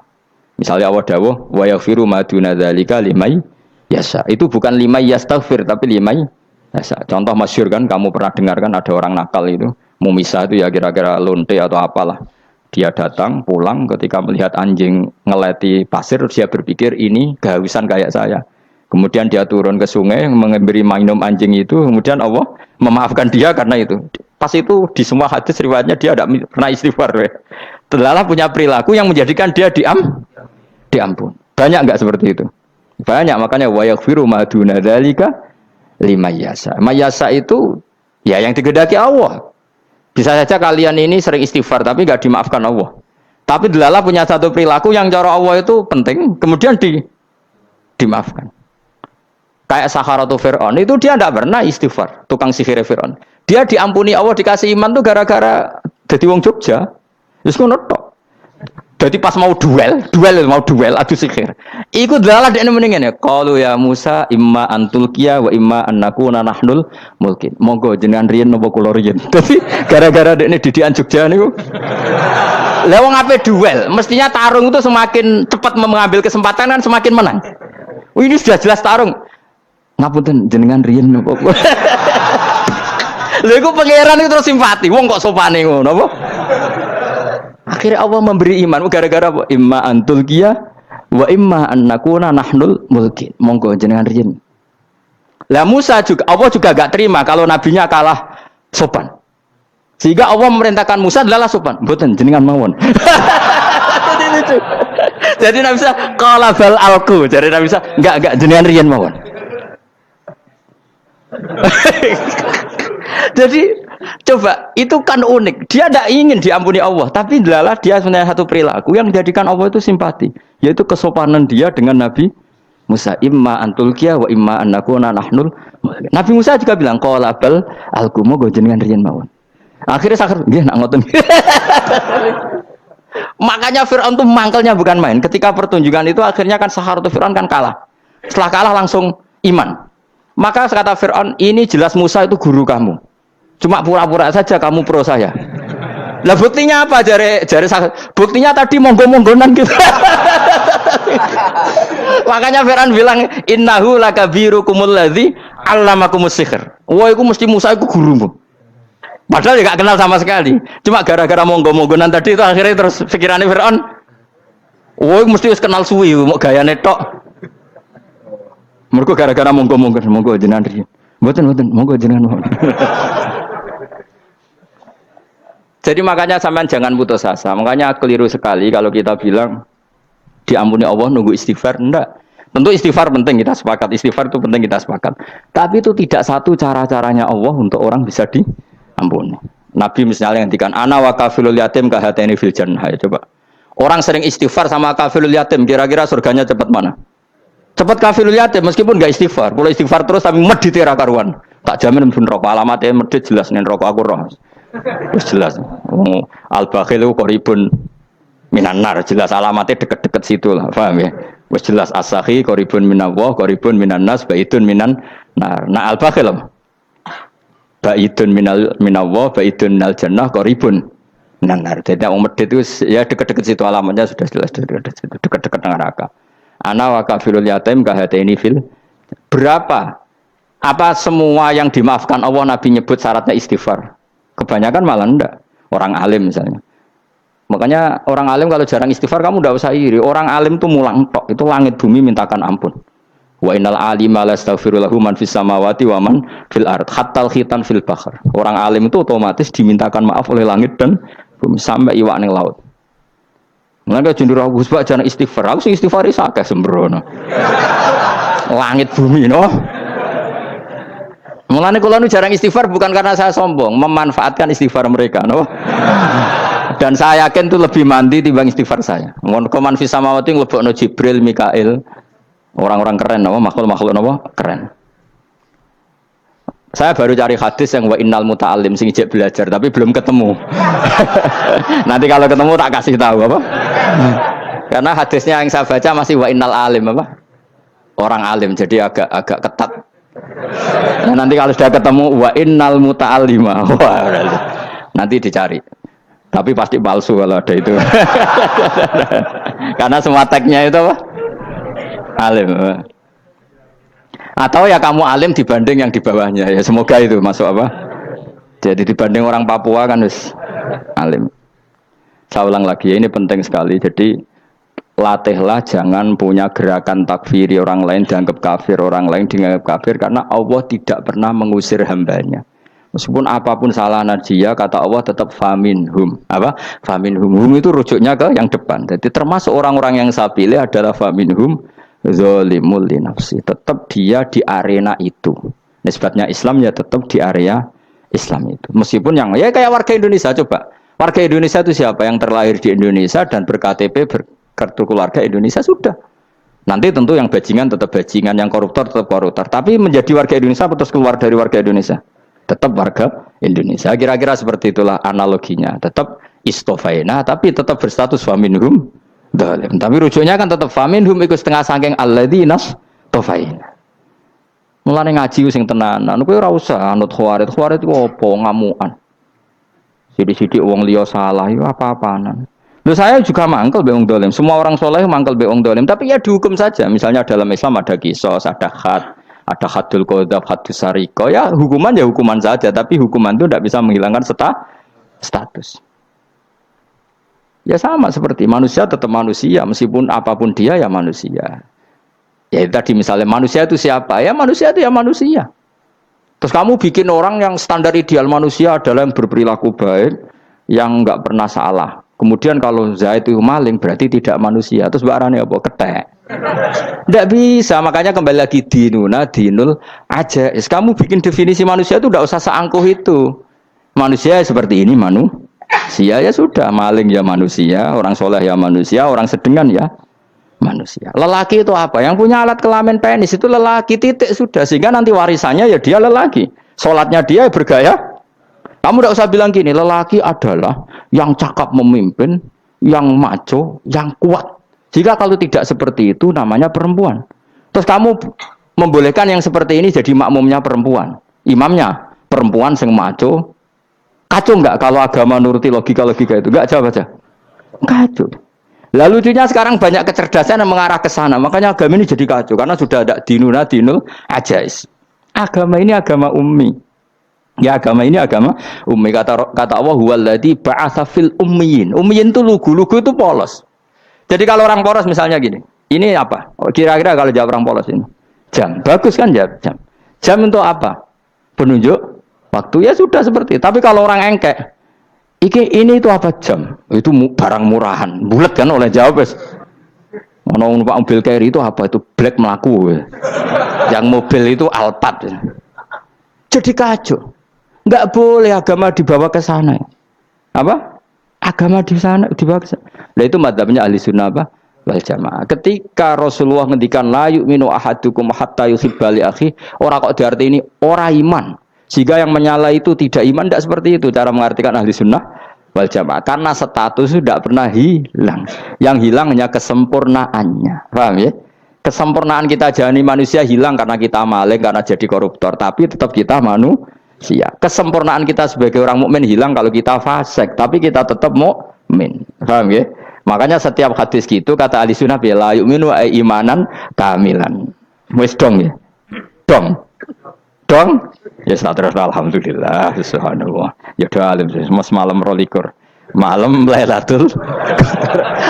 Speaker 1: Misalnya Allah dawuh wa yaghfiru ma duna dzalika limay yasha. Itu bukan limay yastaghfir tapi limay yasha. Contoh masyhur kan, kamu pernah dengar kan, ada orang nakal itu, mumisah itu ya kira-kira lonte atau apalah. Dia datang pulang ketika melihat anjing ngeleti pasir, dia berpikir ini kehausan kayak saya. Kemudian dia turun ke sungai memberi minum anjing itu, kemudian Allah memaafkan dia karena itu. Pas itu di semua hadis riwayatnya dia tidak pernah istighfar. Terlalu punya perilaku yang menjadikan dia diampun. Banyak enggak seperti itu? Banyak, makanya wa yaghfiru ma duna dzalika lima yasa. Mayasa itu ya yang digedaki Allah. Bisa saja kalian ini sering istighfar tapi nggak dimaafkan Allah. Tapi delala punya satu perilaku yang cara Allah itu penting, kemudian dimaafkan. Kayak Sakharatu Fir'aun itu dia tidak pernah istighfar, tukang sihir Fir'aun. Dia diampuni Allah, dikasih iman tuh gara-gara jadi wong Jogja. Terus ngono tok. Jadi pas mau duel adu sihir. Iku delala dekne mendingan ya. Qalu ya Musa imma antulqiya wa imma annakuna nahnul mulkin. Monggo jenengan riyen napa kula riyen. Dadi gara-gara dekne didikan Jogja niku. Lah wong ape duel, mestinya tarung itu semakin cepat mengambil kesempatan kan semakin menang. Ini sudah jelas tarung. Ngapunten jenengan riyen napa. Lha iku pangeran itu terus simpati. Wong kok sopane ngono apa? Akhirnya Allah memberi iman gara-gara apa? Imma antulqiya wa imma annakuna nahnul mulkin. Monggo jenengan riyen. Lah Musa juga Allah juga gak terima kalau nabinya kalah sopan. Sehingga Allah memerintahkan Musa adalah sopan. Mboten jenengan mawon. Jadi Nabi Musa qala bal alqu. Jadi Nabi Musa enggak jenengan riyen mawon. Jadi coba itu kan unik. Dia tidak ingin diampuni Allah, tapi adalah dia punya satu perilaku yang menjadikan Allah itu simpati, yaitu kesopanan dia dengan Nabi Musa. Imma antulqiya wa imma annakuna nahnul. Nabi Musa juga bilang qala bal alqu moga jenengan riyen mawon. Akhirnya sakar nggih nak ngoten. Makanya Firaun itu mangkelnya bukan main. Ketika pertunjukan itu akhirnya kan Sakharatu Firaun kan kalah. Setelah kalah langsung iman. Maka kata Firaun, ini jelas Musa itu guru kamu. Cuma pura-pura saja kamu pro saya. Lah buktinya apa? Jare buktinya tadi monggo-monggonan gitu. Makanya Firaun bilang innahu lakabirukumul ladzi 'allamakumus sihr. Wah, iku mesti Musa iku gurumu. Padahal dia gak kenal sama sekali. Cuma gara-gara monggo-monggonan tadi itu akhirnya terus pikirannya Firaun. Wah, mesti wis kenal suwi, mau gayane tok. Mergo gara-gara monggo jenengan riyen. Mboten monggo jenengan. Jadi makanya sampean jangan putus asa. Makanya keliru sekali kalau kita bilang diampuni Allah nunggu istighfar. Enggak. Tentu istighfar penting, kita sepakat. Istighfar itu penting, kita sepakat. Tapi itu tidak satu cara-caranya Allah untuk orang bisa diampuni. Nabi misalnya ngendikan ana wa kafilul yatim kahateni fil jannah. Coba. Orang sering istighfar sama kafilul yatim, kira-kira surganya cepat mana? Cepat kafilul yatim meskipun enggak istighfar. Kalau istighfar terus tapi medhit ra karuan. Tak jamin pun rokok alamatnya medhit jelas nen rokok aku roh. Wis jelas. Al-bakhil qaribun minan nar, jelas alamatnya deket-deket situ lah, paham ya? Wis jelas as-sakhi qaribun minallah, qaribun minan nas, baitun minan nar. Nah al-bakhil apa? Baitun minallah, baitun minal jannah, qaribun minan nar. Jadi wong medhit itu ya deket-deket situ alamatnya sudah jelas deket-deket neraka. Ana wa kafilul yatim kahateni fil. Berapa? Apa semua yang dimaafkan Allah Nabi nyebut syaratnya istighfar? Kebanyakan malah enggak. Orang alim misalnya. Makanya orang alim kalau jarang istighfar kamu enggak usah iri. Orang alim tuh mulang tok. Itu langit bumi mintakan ampun. Wa innal alima lastaghfiru lahu man fis samawati wa man fil ard hatta khitan fil bahr. Orang alim itu otomatis dimintakan maaf oleh langit dan bumi sampai iwak ning laut. Mulane jendur aku sebab jarang istighfar. Aku sing istighfar iki akeh sembrono. Langit bumi no. Mulane kula nu jarang istighfar bukan karena saya sombong, memanfaatkan istighfar mereka, no. Dan saya yakin itu lebih mandi timbang istighfar saya. Mun koman fi samawati nglebokno Jibril, Mikail, orang-orang keren, no, makhluk-makhluk no, keren. Saya baru cari hadis yang wa innal muta'allim sing ijek belajar tapi belum ketemu. Nanti kalau ketemu tak kasih tahu apa? Karena hadisnya yang saya baca masih wa innal alim apa? Orang alim jadi agak ketat. Nah, nanti kalau sudah ketemu wa innal muta'allima. Wah, nanti dicari. Tapi pasti palsu kalau ada itu. Karena semua tagnya itu apa? Alim. Atau ya kamu alim dibanding yang di bawahnya. Ya semoga itu masuk apa? Jadi dibanding orang Papua kan harus alim. Saya ulang lagi ya, ini penting sekali. Jadi latihlah jangan punya gerakan takfiri orang lain dianggap kafir, orang lain dianggap kafir karena Allah tidak pernah mengusir hambanya. Meskipun apapun salah dia, kata Allah tetap faminhum. Apa? Faminhum. Hum itu rujuknya ke yang depan. Jadi termasuk orang-orang yang saya pilih adalah faminhum zalimul li nafsi. Tetap dia di arena itu. nisbatnya Islam ya tetap di area Islam itu. Meskipun yang ya kayak warga Indonesia coba. Warga Indonesia itu siapa yang terlahir di Indonesia dan berKTP berkartu keluarga Indonesia sudah. Nanti tentu yang bajingan tetap bajingan, yang koruptor tetap koruptor. Tapi menjadi warga Indonesia terus keluar dari warga Indonesia. Tetap warga Indonesia. Kira-kira seperti itulah analoginya. Tetap istofaina tapi tetap berstatus faminhum dhalim. Tapi rujuknya kan tetap faminhum iku setengah saking alladzinas tofaina. Mulane ngaji sing tenanan, kowe ora usah anut khawarit. Khawarit ku apa ngamukan. Sithik-sithik wong liya salah iku apa-apaan. Loh saya juga mangkel be wong dhalim. Semua orang soleh mangkel be wong dhalim, tapi ya dihukum saja. Misalnya dalam Islam ada qisas, ada ada hadul qadzaf, hadus sariko. Ya hukuman saja, tapi hukuman itu tidak bisa menghilangkan status. Ya sama seperti manusia tetap manusia, meskipun apapun dia ya manusia. Ya tadi misalnya manusia itu siapa? Ya manusia itu ya manusia. Terus kamu bikin orang yang standar ideal manusia adalah yang berperilaku baik, yang enggak pernah salah. Kemudian kalau Zaid itu maling berarti tidak manusia. Terus barangnya apa? Ketek. Tidak bisa, makanya kembali lagi dinul aja. Kamu bikin definisi manusia itu tidak usah seangkuh itu. Manusia seperti ini manusia ya sudah, maling ya manusia, orang soleh ya manusia, orang sedengan ya manusia. Lelaki itu apa? Yang punya alat kelamin penis itu lelaki, titik sudah. Sehingga nanti warisannya ya dia lelaki. Sholatnya dia bergaya. Kamu tidak usah bilang gini, lelaki adalah yang cakap memimpin, yang maco, yang kuat. Jika kalau tidak seperti itu namanya perempuan. Terus kamu membolehkan yang seperti ini jadi makmumnya perempuan. Imamnya perempuan sing maco. Kacau enggak kalau agama nuruti logika-logika itu? Enggak, jawab aja. Kacau. Lalu lucunya sekarang banyak kecerdasan yang mengarah ke sana. Makanya agama ini jadi kacau. Karena sudah ada dinul ajais. Agama ini agama ummi. Ya agama ini agama ummi. Kata Allah, huwaladzi ba'atsa fil ummiyin. Ummiyin itu lugu itu polos. Jadi kalau orang polos misalnya gini. Ini apa? Kira-kira kalau jawab orang polos ini. Jam. Bagus kan jawab jam. Jam untuk apa? Penunjuk waktu ya sudah seperti itu. Tapi kalau orang engkek. Ini itu apa jam? Itu barang murahan. Bulat kan oleh jawab. Mana numpak mobil carry itu apa? Itu black melaku. Yang mobil itu Alphard. Jadi kacau. Enggak boleh agama dibawa ke sana. Apa? Agama di sana dibawa ke sana. Nah itu madzhabnya ahli sunnah apa? Wal jamaah. Ketika Rasulullah ngendikan la yu'minu ahadukum hatta yuhibba li akhi, ora kok diarti ini ora iman. Sehingga yang menyala itu tidak iman, tidak seperti itu cara mengartikan ahli sunnah wal jamaah. Karena status itu tidak pernah hilang. Yang hilang hanya kesempurnaannya. Paham ya? Kesempurnaan kita jalani manusia hilang karena kita maling, karena jadi koruptor. Tapi tetap kita manusia. Kesempurnaan kita sebagai orang mukmin hilang kalau kita fasik. Tapi kita tetap mukmin. Paham ya? Makanya setiap hadis gitu kata ahli sunnah la yu'minu imanan kamilan. Wis dong ya? Dong. Ya terus alhamdulillah subhanallah. Ya doa alim malam rolikur. Malam Lailatul.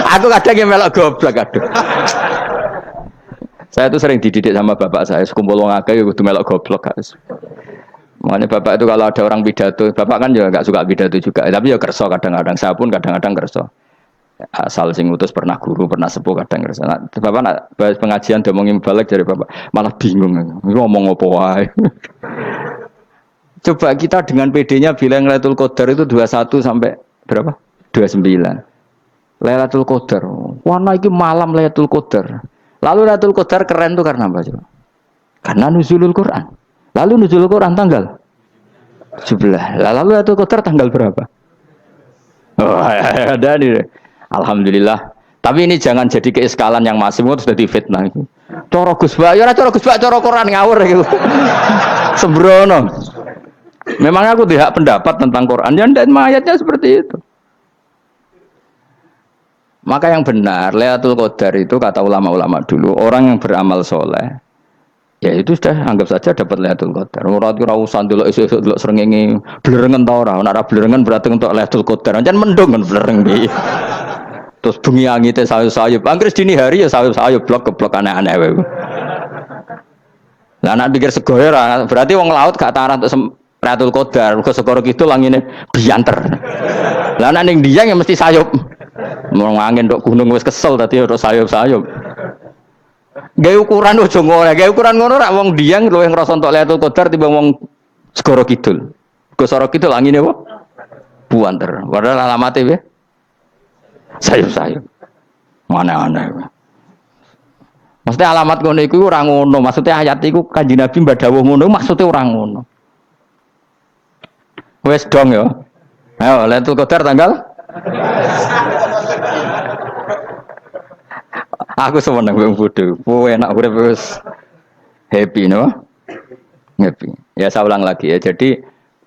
Speaker 1: Aku kadang yang melok goblok aduh. Saya tuh sering dididik sama bapak saya, sekumpul wong akeh ya kudu melok goblok guys. Makanya bapak itu kalau ada orang pidato, bapak kan juga enggak suka pidato juga, tapi ya kerso kadang-kadang, saya pun kadang-kadang kerso. Asal sing utus pernah guru, pernah sepuh kadang kerso. Nah, bapak nak bahas pengajian ngomongin balik dari bapak, malah bingung. Ngomong apa wae. Coba kita dengan PD-nya bilang Lailatul Qadar itu 21 sampai berapa? 29. Lailatul Qadar. Warna iki malam Lailatul Qadar. Lalu Lailatul Qadar keren tuh karena apa coba? Karena nuzulul Quran. Lalu nuzulul Quran tanggal 17. Lalu Lailatul Qadar tanggal berapa? Oh, ada nih. Alhamdulillah. Tapi ini jangan jadi keiskalan yang masih itu sudah difitnah. Coro Gus Bak, ya coro Gus Bak, coro Quran ngawur gitu. Sembrono. Memangnya aku tidak pendapat tentang Quran, ya dan ayatnya seperti itu. Maka yang benar, Lailatul Qadar itu kata ulama-ulama dulu, orang yang beramal soleh, ya itu sudah anggap saja dapat Lailatul Qadar. Ora usah ndelok esuk-esuk ndelok srengenge blerengen ta ora. Nek blerengen berarti untuk Lailatul Qadar. Jan mendung kan blereng iki. Terus bengi angite sayup-sayup. Anggere dini hari ya sayup-sayup blok-blok aneh-aneh wae. Lah nek pikir segoyo ora, berarti wong laut gak tarah untuk Lailatul Qadar, kok segoro kidul angine bianter. Lah nek ning Dieng ya mesti sayup. Mau angin ndok gunung wis kesel tadi ora sayup-sayup. Gawe ukuran ojo ngono, gawe ukuran ngono rak wong Dieng luwih ngrasa entuk Lailatul Qadar timbang wong Segara Kidul. Segara Kidul angine apa? Buanter. Padahal alamate piye? Sayup-sayup. Mana-mana. Maksudnya alamat ngono iku ora ngono, maksudnya ayat iku Kanjeng Nabi mbadhawuh ngono, maksudnya ora ngono. Wes dong ya. Ayo Lailatul Qadar tanggal aku seneng wong bodho. Enak urip wis happy no. Happy. Ya saya ulang lagi ya. Jadi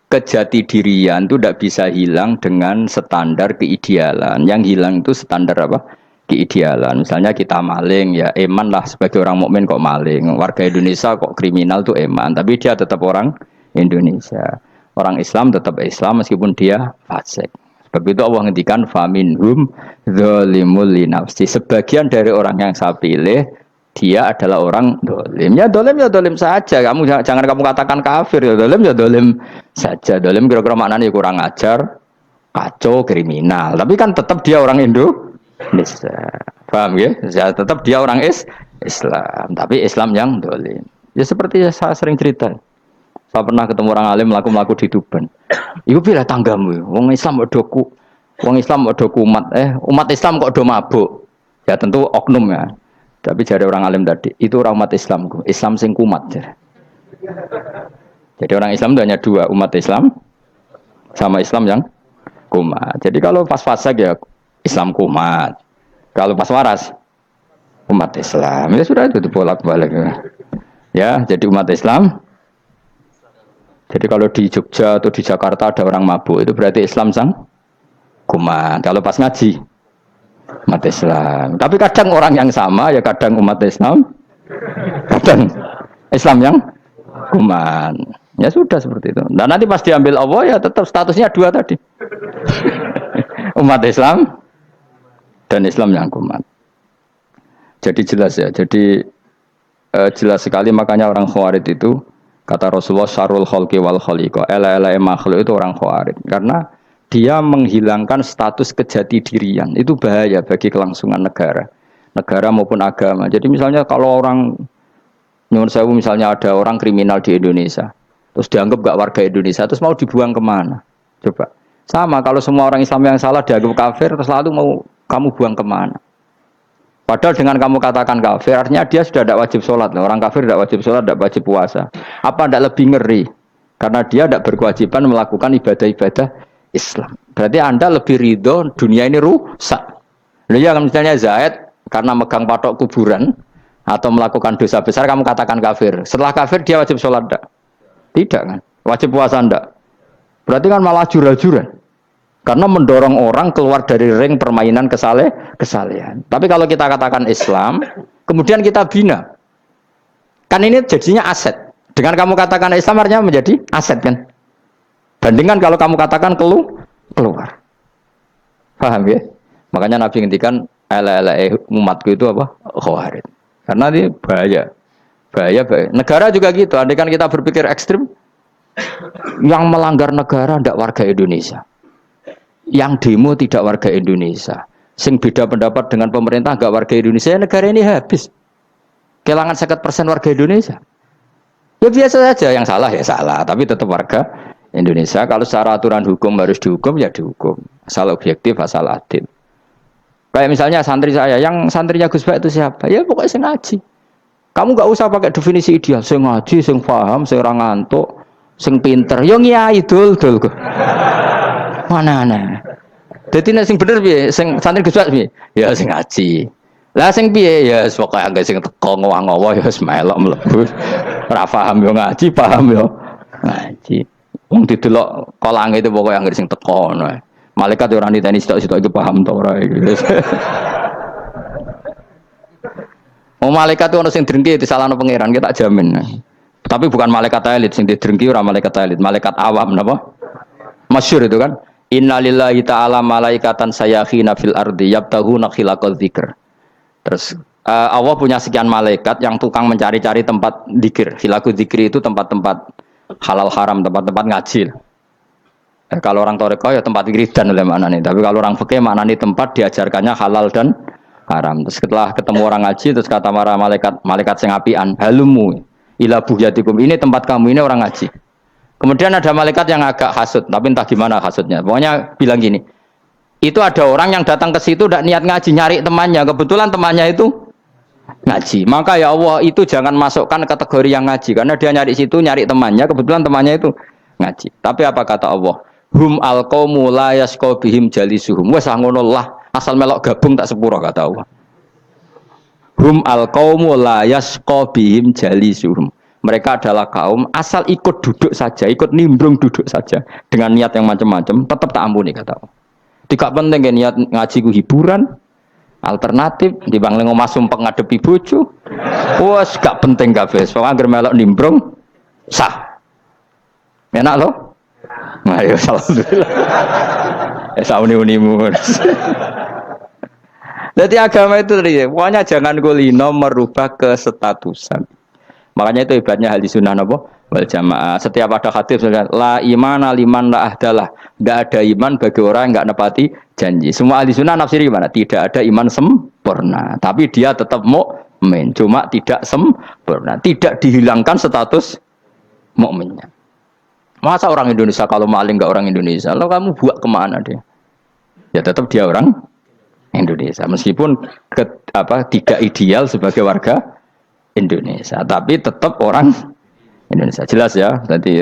Speaker 1: kejati dirian itu tidak bisa hilang dengan standar keidealan. Yang hilang itu standar apa? Keidealan. Misalnya kita maling ya eman lah sebagai orang mukmin kok maling. Warga Indonesia kok kriminal tuh eman. Tapi dia tetap orang Indonesia. Orang Islam tetap Islam meskipun dia fasik. Sebab itu Allah ngendikan faminhum zalimul linafsi. Sebagian dari orang yang saya pilih dia adalah orang dolim. Ya dolim saja. Kamu jangan kamu katakan kafir ya dolim saja. Dolim kira-kira maknanya kurang ajar, kacau, kriminal. Tapi kan tetap dia orang Indonesia. Paham ya? Ya tetap dia orang Islam. Tapi Islam yang dolim. Ya seperti saya sering cerita. Saya pernah ketemu orang alim melaku di Tuban. Iku pilih tanggamu. Wong Islam kok doku. Wong Islam kok doku umat Islam kok do mabuk. Ya tentu oknum ya. Tapi jari orang alim tadi, itu orang umat Islam. Islam sing kumat. Jadi orang Islam itu hanya dua, umat Islam sama Islam yang kumat. Jadi kalau pas fasik ya Islam kumat. Kalau pas waras umat Islam. Ya sudah itu bolak-balik. Ya, jadi umat Islam. Jadi kalau di Jogja atau di Jakarta ada orang mabuk, itu berarti Islam sang kumat. Kalau pas ngaji umat Islam. Tapi kadang orang yang sama ya kadang umat Islam, kadang Islam yang kuman. Ya sudah seperti itu. Dan nanti pas diambil Allah ya tetap statusnya dua tadi. Umat Islam dan Islam yang kuman. Jadi jelas ya. Jadi jelas sekali makanya orang Khawarij itu kata Rasulullah syarrul khalqi wal khaliqa. Ela makhluk itu orang Khawarij karena dia menghilangkan status kejati dirian. Itu bahaya bagi kelangsungan negara maupun agama. Jadi misalnya kalau orang nyuwun sewu misalnya ada orang kriminal di Indonesia, terus dianggap gak warga Indonesia, terus mau dibuang kemana? Coba. Sama kalau semua orang Islam yang salah dianggap kafir, terus lalu mau kamu buang kemana? Padahal dengan kamu katakan kafir, artinya dia sudah tidak wajib sholat. Orang kafir tidak wajib sholat, tidak wajib puasa. Apa tidak lebih ngeri? Karena dia tidak berkewajiban melakukan ibadah-ibadah Islam. Berarti Anda lebih ridho dunia ini rusak. Lalu ya misalnya Zaid karena megang patok kuburan atau melakukan dosa besar kamu katakan kafir. Setelah kafir dia wajib sholat enggak? Tidak kan? Wajib puasa enggak? Berarti kan malah jura-jura. Karena mendorong orang keluar dari ring permainan kesalehan. Tapi kalau kita katakan Islam, kemudian kita bina. Kan ini jadinya aset. Dengan kamu katakan Islam artinya menjadi aset kan? Bandingkan kalau kamu katakan keluar. Paham ya? Makanya Nabi ngendikan umatku itu apa? Khawarij. Karena ini bahaya. Bahaya. Negara juga gitu. Andai kan kita berpikir ekstrim, yang melanggar negara tidak warga Indonesia. Yang demo tidak warga Indonesia. Sing beda pendapat dengan pemerintah enggak warga Indonesia, negara ini habis. Kehilangan 50% warga Indonesia. Ya biasa saja, yang salah ya salah, tapi tetap warga Indonesia. Kalau secara aturan hukum harus dihukum ya dihukum. Asal objektif, asal adil. Kayak misalnya santri saya, yang santrinya Gus Bak itu siapa? Ya pokoknya sing ngaji. Kamu enggak usah pakai definisi ideal, sing ngaji, sing paham, sing ora ngantuk, sing pinter. Yo ngiyai dul kok. Mana. Dadi nek sing bener piye? Sing santri Gus Bak piye? Ya sing ngaji. Lah sing piye? Ya pokoke angge sing teko ngowah-ngowah ya wis melok mlebu. Ora paham yo ngaji, paham yo ngaji. Wong didelok kolange itu pokoke angge sing teko ngono. Malaikat ora niteni sitok-sitok iki paham ta ora iki. Oh malaikat itu ono sing drengki disalahno pangeran, kita jamin. Tapi bukan malaikat elit sing didrengki ora malaikat elit, malaikat awam napa? Masyhur itu kan. Innalillahi ta'ala malaikatan sayakhina fil ardi yabtaghuna khilaqadz dzikr. Terus Allah punya sekian malaikat yang tukang mencari-cari tempat dzikir. Khilaqadz dzikri itu tempat-tempat halal haram, tempat-tempat ngaji. Kalau orang toreko ya tempat wiridan oleh maknanya. Tapi kalau orang fikih maknanya tempat diajarkannya halal dan haram. Terus setelah ketemu orang ngaji, terus kata para malaikat sing apian, halumu ila buhyatikum, ini tempat kamu, ini orang ngaji. Kemudian ada malaikat yang agak hasut, tapi entah gimana hasutnya. Pokoknya bilang gini, itu ada orang yang datang ke situ tidak niat ngaji, nyari temannya. Kebetulan temannya itu ngaji. Maka ya Allah, itu jangan masukkan kategori yang ngaji, karena dia nyari situ, nyari temannya. Kebetulan temannya itu ngaji. Tapi apa kata Allah? Hum alqaumu la yasqa bihim jalisuhum. Wes ngono lah, asal melok gabung tak sepuro kata Allah. Hum alqaumu la yasqa bihim jalisuhum. Mereka adalah kaum asal ikut duduk saja, ikut nimbrung duduk saja dengan niat yang macam-macam, tetap tak ampuni kata Allah. Tidak penting kan niat ngaji ku hiburan, alternatif di bangling omah sumpek ngadepi bojo. Wes gak penting kabeh. Wong anggere melok nimbrung sah. Enak loh? Nah, ya alhamdulillah. Sauni-unimu. Jadi agama itu tadi, pokoknya jangan kulino merubah kesestatusan. Makanya itu hebatnya ahli sunnah napa wal jamaah. Setiap ada hadis la imana liman la ahdalah. Tidak ada iman bagi orang yang enggak nepati janji. Semua ahli sunnah nafsiri gimana? Tidak ada iman sempurna, tapi dia tetap mukmin, cuma tidak sempurna. Tidak dihilangkan status mukminnya. Masa orang Indonesia kalau maling enggak orang Indonesia? Lalu kamu buat kemana dia? Ya tetap dia orang Indonesia. Meskipun tidak ideal sebagai warga Indonesia, tapi tetap orang Indonesia. Jelas ya. Nanti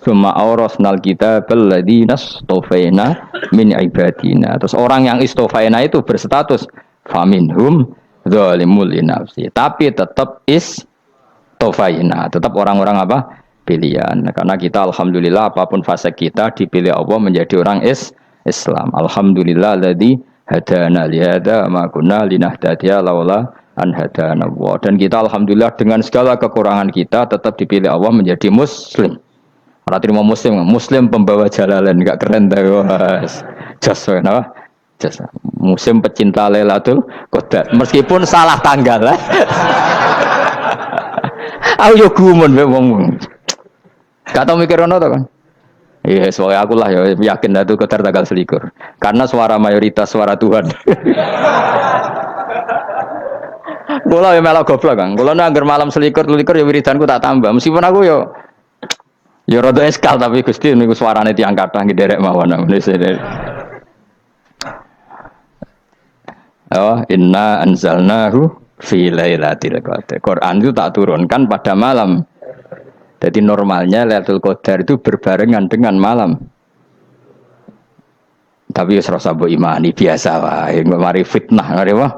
Speaker 1: summa aurasnal kitabal ladzina istofaina min ibadina. Terus orang yang istofaina itu berstatus faminhum zalimul linafsi. Tapi tetap istofaina, tetap orang-orang apa? Pilihan. Karena kita alhamdulillah apapun fase kita dipilih Allah menjadi orang Islam. Alhamdulillah alladzi hadana li hadza ma kunna linahtadiya laula an hadana Allah. Dan kita alhamdulillah dengan segala kekurangan kita tetap dipilih Allah menjadi muslim. Ora terima muslim pembawa jalalain, enggak keren ta was. Jas napa? Jas. Muslim pecinta Lailatul Qadar. Meskipun salah tanggal. Aku yo gumun mbek wong. Gak tau mikir ono to kan? Iya, soalnya aku lah ya yakin Lailatul Qadar tanggal 21. Karena suara mayoritas suara Tuhan. Kula ya melok goblok kan. Kula nek anggar malam 21 ya wiridanku tak tambah. Meskipun aku ya rada eskal tapi Gusti niku suarane tiyang kathah nderek mawon. Oh, inna anzalnahu fi lailatul qadar. Quran itu tak turunkan pada malam. Jadi normalnya Lailatul Qadar itu berbarengan dengan malam. Tapi wis rasa mbok imani biasa wae, mari fitnah, mari wah.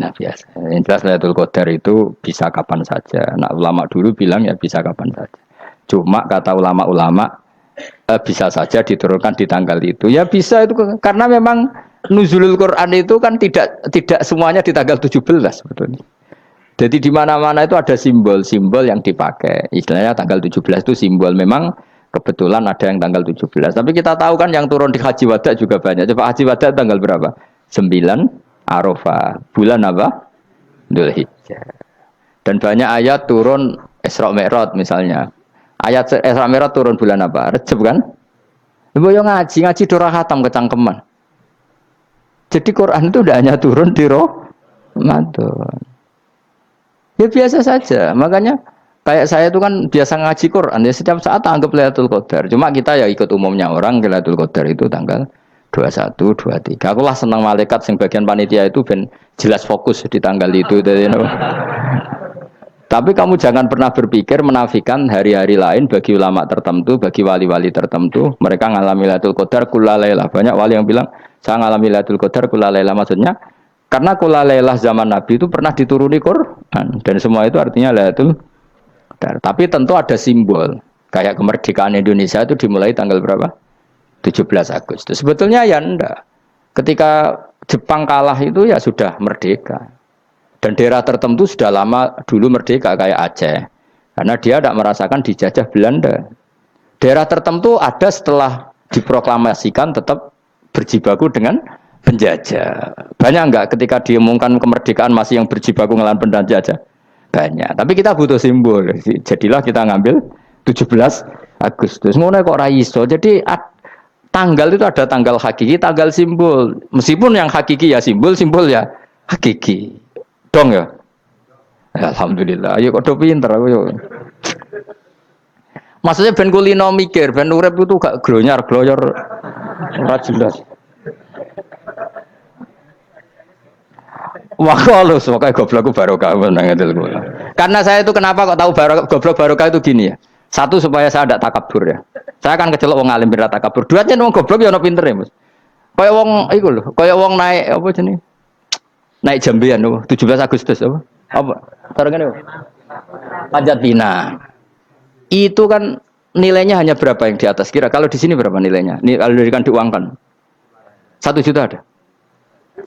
Speaker 1: Nah biasa. Yang jelas Lailatul Qadar itu bisa kapan saja. Nah ulama dulu bilang ya bisa kapan saja. Cuma kata ulama-ulama bisa saja diturunkan di tanggal itu. Ya bisa itu karena memang nuzulul Quran itu kan tidak semuanya di tanggal 17 sebetulnya. Jadi di mana-mana itu ada simbol-simbol yang dipakai. Istilahnya tanggal 17 itu simbol. Memang kebetulan ada yang tanggal 17. Tapi kita tahu kan yang turun di Haji Wada juga banyak. Coba Haji Wada tanggal berapa? 9 Arafah. Bulan apa? Dzulhijjah. Dan banyak ayat turun Isra Mi'raj misalnya. Ayat Isra Mi'raj turun bulan apa? Rejab kan? Ibu yang ngaji dorah khatam kecangkeman. Jadi Quran itu tidak hanya turun di Ramadan. Ya biasa saja. Makanya kayak saya itu kan biasa ngaji Quran. Ya setiap saat anggap Lailatul Qadar. Cuma kita ya ikut umumnya orang Lailatul Qadar itu tanggal 21, 23. Aku lah senang malaikat yang bagian panitia itu ben jelas fokus di tanggal itu. Tapi kamu jangan pernah berpikir menafikan hari-hari lain bagi ulama tertentu, bagi wali-wali tertentu. Mereka ngalami Lailatul Qadar kulalailah. Banyak wali yang bilang, saya ngalami Lailatul Qadar kulalailah. Maksudnya, karena kulalailah zaman Nabi itu pernah dituruni Quran. Dan semua itu artinya Lailatul Qadar. Tapi tentu ada simbol. Kayak kemerdekaan Indonesia itu dimulai tanggal berapa? 17 Agustus. Sebetulnya ya enggak. Ketika Jepang kalah itu ya sudah merdeka. Dan daerah tertentu sudah lama dulu merdeka kayak Aceh. Karena dia tidak merasakan dijajah Belanda. Daerah tertentu ada setelah diproklamasikan tetap berjibaku dengan penjajah. Banyak enggak ketika diumumkan kemerdekaan masih yang berjibaku ngelawan penjajah? Banyak. Tapi kita butuh simbol. Jadilah kita ngambil 17 Agustus. Ngono kok ora iso. Jadi tanggal itu ada tanggal hakiki, tanggal simbol. Meskipun yang hakiki ya simbol ya Hakiki. Dong ya. Alhamdulillah. Ayo kok pinter aku yo. Maksudnya ben kulino mikir, ben urip itu gak glonyar-glonyor ora jelas. Wakalus, makanya goblokku barokah menang itu. Karena saya itu kenapa kok tahu goblok barokah itu gini ya. Satu supaya saya tidak takabur ya. Saya akan kecelok wong alim berat takabur. Dua aja wong goblok ya ono pinter ya, Mas. Kayak wong iku lho, kayak wong naik apa jenenge? Naik jambian lho, 17 Agustus apa? Apa? Tarengane apa? Panjat Pinang. Itu kan nilainya hanya berapa yang di atas kira? Kalau di sini berapa nilainya? Kalau diberikan diuangkan 1 juta ada?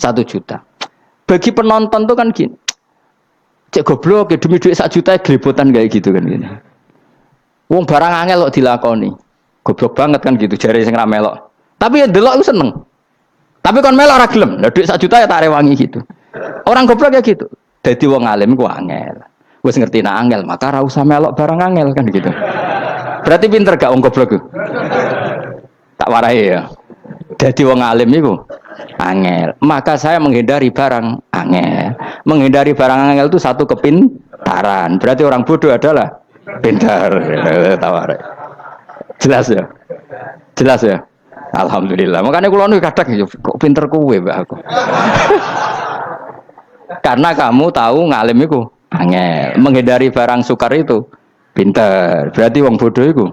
Speaker 1: 1 juta. Bagi penonton tuh kan gini, cek goblok ya demi duit 1 juta geliputan kayak gitu kan gini. Wong barang angel kok dilakoni, goblok banget kan gitu jari sing ra melok. Tapi ya delok aku seneng. Tapi kon melok ora gelem. Lah duit 1 juta ya tak rewangi gitu. Orang goblok ya gitu. Dadi wong alim ku angel. Wis ngerti nak angel, maka ora usah melok barang angel kan gitu. Berarti pinter gak wong goblok ku? Tak warai ya. Dadi wong alim iku angel. Maka saya menghindari barang angel. Menghindari barang angel itu satu kepintaran. Berarti orang bodoh adalah pintar. Tawarai. Jelas ya? Jelas ya? Alhamdulillah. Makanya kula nu kadang kok pinter kowe, Mbak aku. Karena kamu tahu ngalim iku angel. Menghindari barang sukar itu pintar. Berarti wong bodoh iku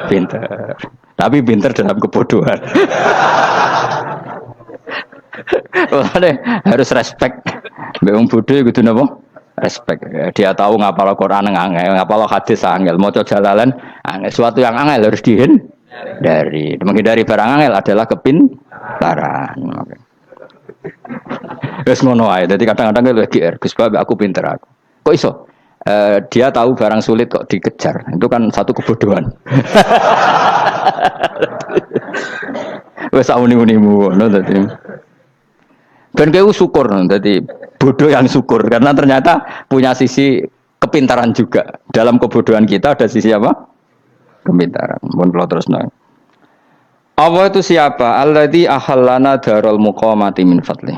Speaker 1: pintar. Tapi pintar dalam kebodohan. Harus respect. Mbak wong bodoh kudu napa? Respect. Dia tahu ngapal Quran angel, ngapal hadis angel, maca jalalan angel. Suatu yang angel harus dihindari. Menghindari barang angel adalah kepintaran. Wes ngono ae. Dadi kadang-kadang lho GR, Gus Bab aku pinter aku. Kok iso? Dia tahu barang sulit kok dikejar. Itu kan satu kebodohan. Wes uni-unimu ngono dadi. Ben kowe syukur dadi bodoh yang syukur karena ternyata punya sisi kepintaran juga. Dalam kebodohan kita ada sisi apa? Kepintaran. Mun kula terusno. Allah itu siapa? Alladzi ahallana darul muqamati min fadlih.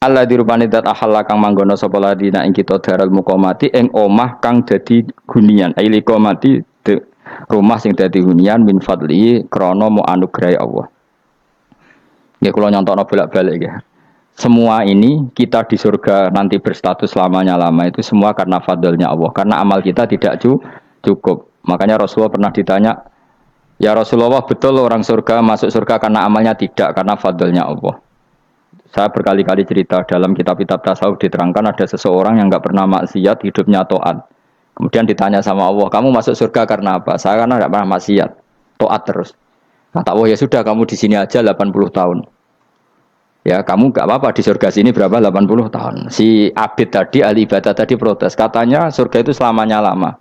Speaker 1: Alladzi rupane dat ahalla kang manggono sapa ladina ing kita darul muqamati ing omah kang dadi hunian. Aili qamati rumah sing dadi hunian min fadli krana mu anugrahe Allah. Nggih kula nyontokno bolak-balik nggih. Semua ini kita di surga nanti berstatus lamanya-lama itu semua karena fadlnya Allah. Karena amal kita tidak cukup. Makanya Rasulullah pernah ditanya, "Ya Rasulullah, betul orang surga masuk surga karena amalnya tidak karena fadlnya Allah?" Saya berkali-kali cerita dalam kitab-kitab tasawuf diterangkan ada seseorang yang enggak pernah maksiat, hidupnya taat. Kemudian ditanya sama Allah, "Kamu masuk surga karena apa?" "Saya karena enggak pernah maksiat, taat terus." Kata Allah, "Ya sudah, kamu di sini aja 80 tahun." Ya, kamu enggak apa-apa di surga sini berapa 80 tahun. Si Abid tadi, ahli ibadah tadi protes. Katanya surga itu selamanya lama.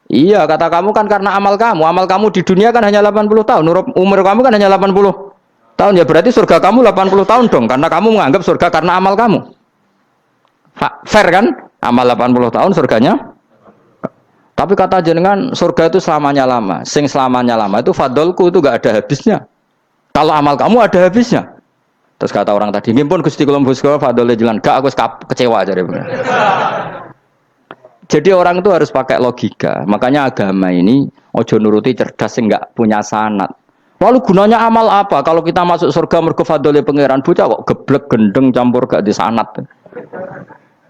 Speaker 1: Iya, kata kamu kan karena amal kamu. Amal kamu di dunia kan hanya 80 tahun. Umur kamu kan hanya 80 tahun. Ya berarti surga kamu 80 tahun dong. Karena kamu menganggap surga karena amal kamu. Fair kan? Amal 80 tahun surganya. Tapi kata jenengan surga itu selamanya lama. Sing selamanya lama itu fadolku itu enggak ada habisnya. Kalau amal kamu ada habisnya. Terus kata orang tadi, "Ngimpun Gusti kula mbusga fadole jalan." Gak, aku kecewa aja deh. Jadi orang itu harus pakai logika. Makanya agama ini ojo nuruti cerdas sing enggak punya sanad. Lalu gunanya amal apa? Kalau kita masuk surga mergo fadole pangeran, bocah kok geblek gendeng campur gak di sanad.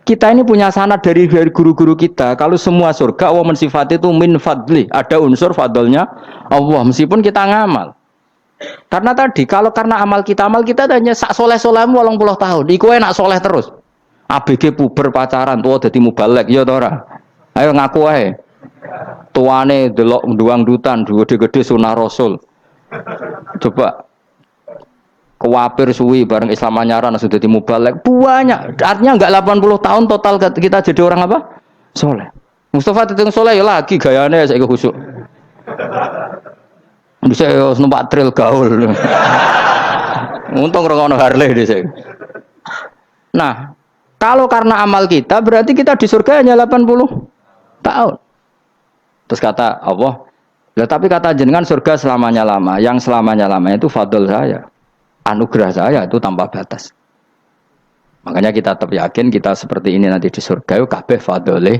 Speaker 1: Kita ini punya sanad dari guru-guru kita. Kalau semua surga Allah mensifati itu min fadli, ada unsur fadlnya Allah meskipun kita ngamal. Karena tadi kalau karena amal kita hanya sak soleh-solehmu 80 tahun. Iku enak soleh terus. ABG puber pacaran tua dadi mubalek ya ta ora. Ayo ngaku ae. Tuane delok nduang-dutan gede-gede sunah Rasul. Coba kewapir suwi bareng Islam anyaran sudah dadi mubalek banyak. Artinya enggak 80 tahun total kita jadi orang apa? Soleh. Mustafa teteng soleh ya lagi gayane saiki khusuk. Bisa numpak trail gaul. Untung ngrungokno Harley dhisik. Nah, kalau karena amal kita berarti kita di surga hanya 80 tahun. Terus kata Allah, "Lah tapi kata jenengan surga selamanya lama. Yang selamanya lama itu fadl saya. Anugerah saya itu tanpa batas." Makanya kita tetap yakin kita seperti ini nanti di surga itu kabeh fadlih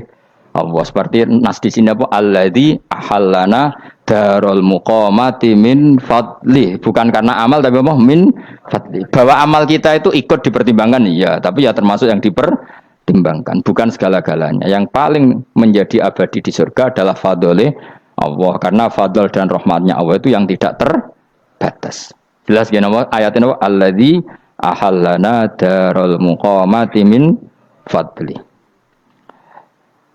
Speaker 1: Allah. Seperti nas di sini apa alladzi ahallana darul muqamati min fadli. Bukan karena amal tapi apa min fadli. Bahwa amal kita itu ikut dipertimbangkan iya, tapi ya termasuk yang dipertimbangkan, bukan segala-galanya. Yang paling menjadi abadi di surga adalah fadlih Allah karena fadl dan rahmatnya Allah itu yang tidak terbatas. Jelas gini ayatnya apa alladzi ahallana darul muqamati min fadli.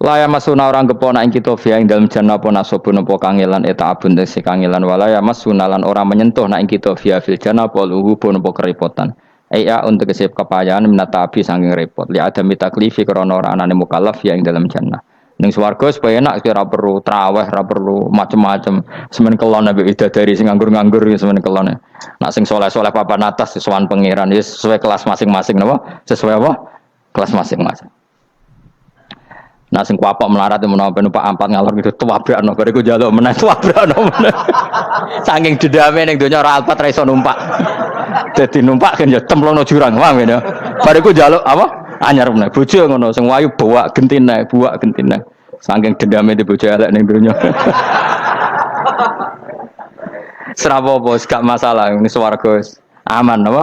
Speaker 1: Laya masuna orang kepona ing kita via ing dalam jannah pona sobun apa kangelan eta abun tesi kangelan walaya masuna lan orang menyentuh nak ing kita via fil jannah poluhu pun apa kerepotan. Aya untuk kesep kepayahan minata api saking repot li ada mitaklifi krana ora anane mukallaf via ing dalam jannah. Ning swarga supaya enak ora perlu traweh, ora perlu macem-macem. Semen kelon ambek widadari sing nganggur-nganggur semen kelon. Nak sing saleh-saleh papan atas sesuai pangeran sesuai kelas masing-masing napa? Sesuai apa? Kelas masing-masing. Nah sing kuapok melarat menawa numpak ampat ngalor gitu tuwabrakno bariku njaluk meneh tuwabrakno meneh. Saking dendame ning donya ora alpat ra iso numpak. Dadi numpak kan ya templungno jurang paham ya. Bariku njaluk apa? Anyar meneh. Bojo ngono sing wayu buak gentine. Saking dendame di bojo elek ning donya. Serapopo gak masalah ini swarga aman apa?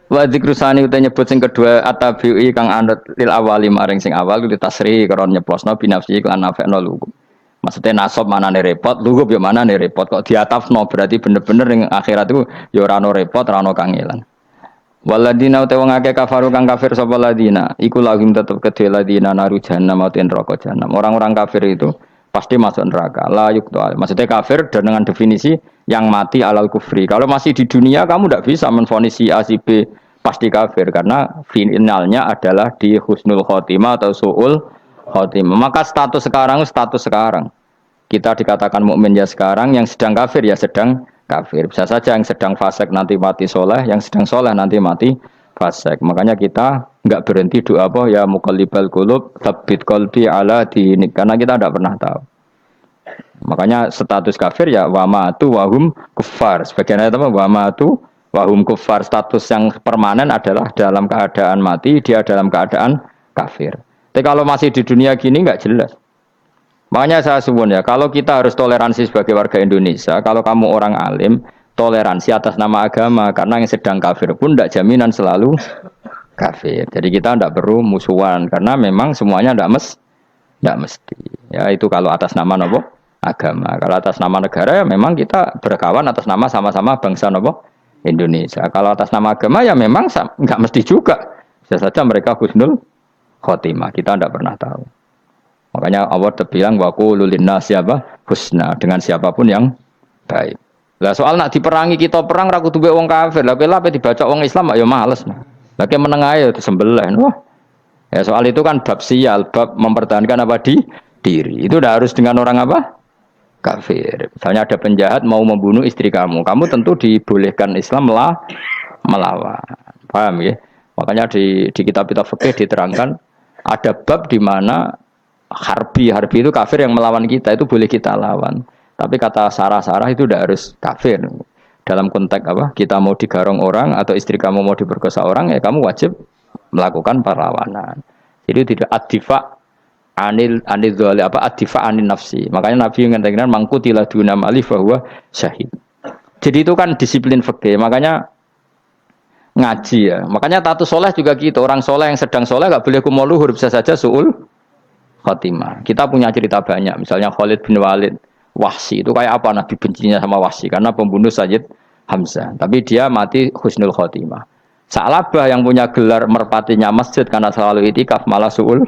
Speaker 1: Wa dzikrusani uta nyebut sing kedua atabi'i kang anut lil awali maring sing awal kudu tasri karo nyeplosno binafsi lan nafekno lugu. Maksudnya nasab manane repot, lugu yo manane repot kok diatafno berarti bener-bener ning akhirat itu yo ora ono repot, ora ono kangelan. Waladina uta wong akeh kafaru kang kafir sapa ladina, iku lahum tetep kedhe ladina naru jahannam atau neraka jahannam. Orang-orang kafir itu pasti masuk neraka. La yuqtal. Maksudnya kafir dan dengan definisi yang mati alal kufri. Kalau masih di dunia kamu tidak bisa menvonis si A si B pasti kafir karena finalnya adalah di husnul khotimah atau suul khotimah. Maka status sekarang. Kita dikatakan mukmin ya sekarang, yang sedang kafir ya sedang kafir. Bisa saja yang sedang fasik nanti mati soleh, yang sedang soleh nanti mati fasik. Makanya kita enggak berhenti doa apa ya muqallibal qulub tsabbit qalbi ala dinik karena kita tidak pernah tahu. Makanya status kafir ya wa matu wa hum kuffar. Sebagian ayat apa wa matu wa hum kuffar, status yang permanen adalah dalam keadaan mati, dia dalam keadaan kafir. Tapi kalau masih di dunia gini enggak jelas. Makanya saya suwun ya, kalau kita harus toleransi sebagai warga Indonesia, kalau kamu orang alim, toleransi atas nama agama karena yang sedang kafir pun tidak jaminan selalu kafir. Jadi kita tidak perlu musuhan karena memang semuanya tidak mesti. Ya itu kalau atas nama nopo agama. Kalau atas nama negara ya memang kita berkawan atas nama sama-sama bangsa nopo Indonesia. Kalau atas nama agama ya memang nggak mesti juga. Bisa saja mereka husnul khotimah. Kita tidak pernah tahu. Makanya Allah terbilang wa qulul linnasi apa husna dengan siapapun yang baik. Lah soal nak diperangi kita perang ra kudu wong kafir. Lah kowe dibaca wong Islam ya males. Lagi meneng ae disembelih. Wah. Ya soal itu kan bab sial, bab mempertahankan apa di diri. Itu udah harus dengan orang apa? Kafir. Misalnya ada penjahat mau membunuh istri kamu tentu dibolehkan Islam melawan. Paham ya? Makanya di kitab-kitab fikih diterangkan ada bab di mana harbi itu kafir yang melawan kita itu boleh kita lawan. Tapi kata sarah itu udah harus kafir. Dalam konteks apa? Kita mau digarong orang atau istri kamu mau diperkosa orang ya kamu wajib melakukan perlawanan. Jadi tidak adifa anil dzali apa adifa anil nafsi. Makanya Nabi mengatakan mangkutila duna mali bahwa syahid. Jadi itu kan disiplin fikih. Makanya ngaji ya. Makanya tatus soleh juga gitu. Orang soleh yang sedang soleh enggak boleh kumo luhur, bisa saja suul khotimah. Kita punya cerita banyak. Misalnya Khalid bin Walid, Wahsy itu kayak apa Nabi bencinya sama Wahsy karena pembunuh Sayyid Hamzah. Tapi dia mati husnul khotimah. Sa'labah yang punya gelar merpatinya masjid karena selalu itikaf malah suul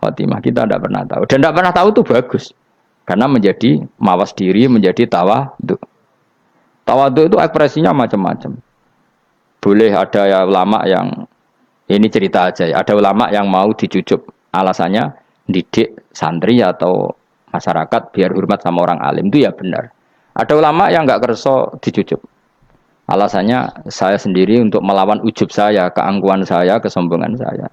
Speaker 1: khotimah. Kita tidak pernah tahu. Dan tidak pernah tahu itu bagus. Karena menjadi mawas diri, menjadi tawadhu. Tawadhu itu ekspresinya macam-macam. Boleh ada ya ulama yang, ini cerita aja ya, ada ulama yang mau dicucup. Alasannya didik santri atau masyarakat biar hormat sama orang alim. Itu ya benar. Ada ulama yang enggak kerso dicucup. Alasannya saya sendiri untuk melawan ujub saya, keangkuhan saya, kesombongan saya.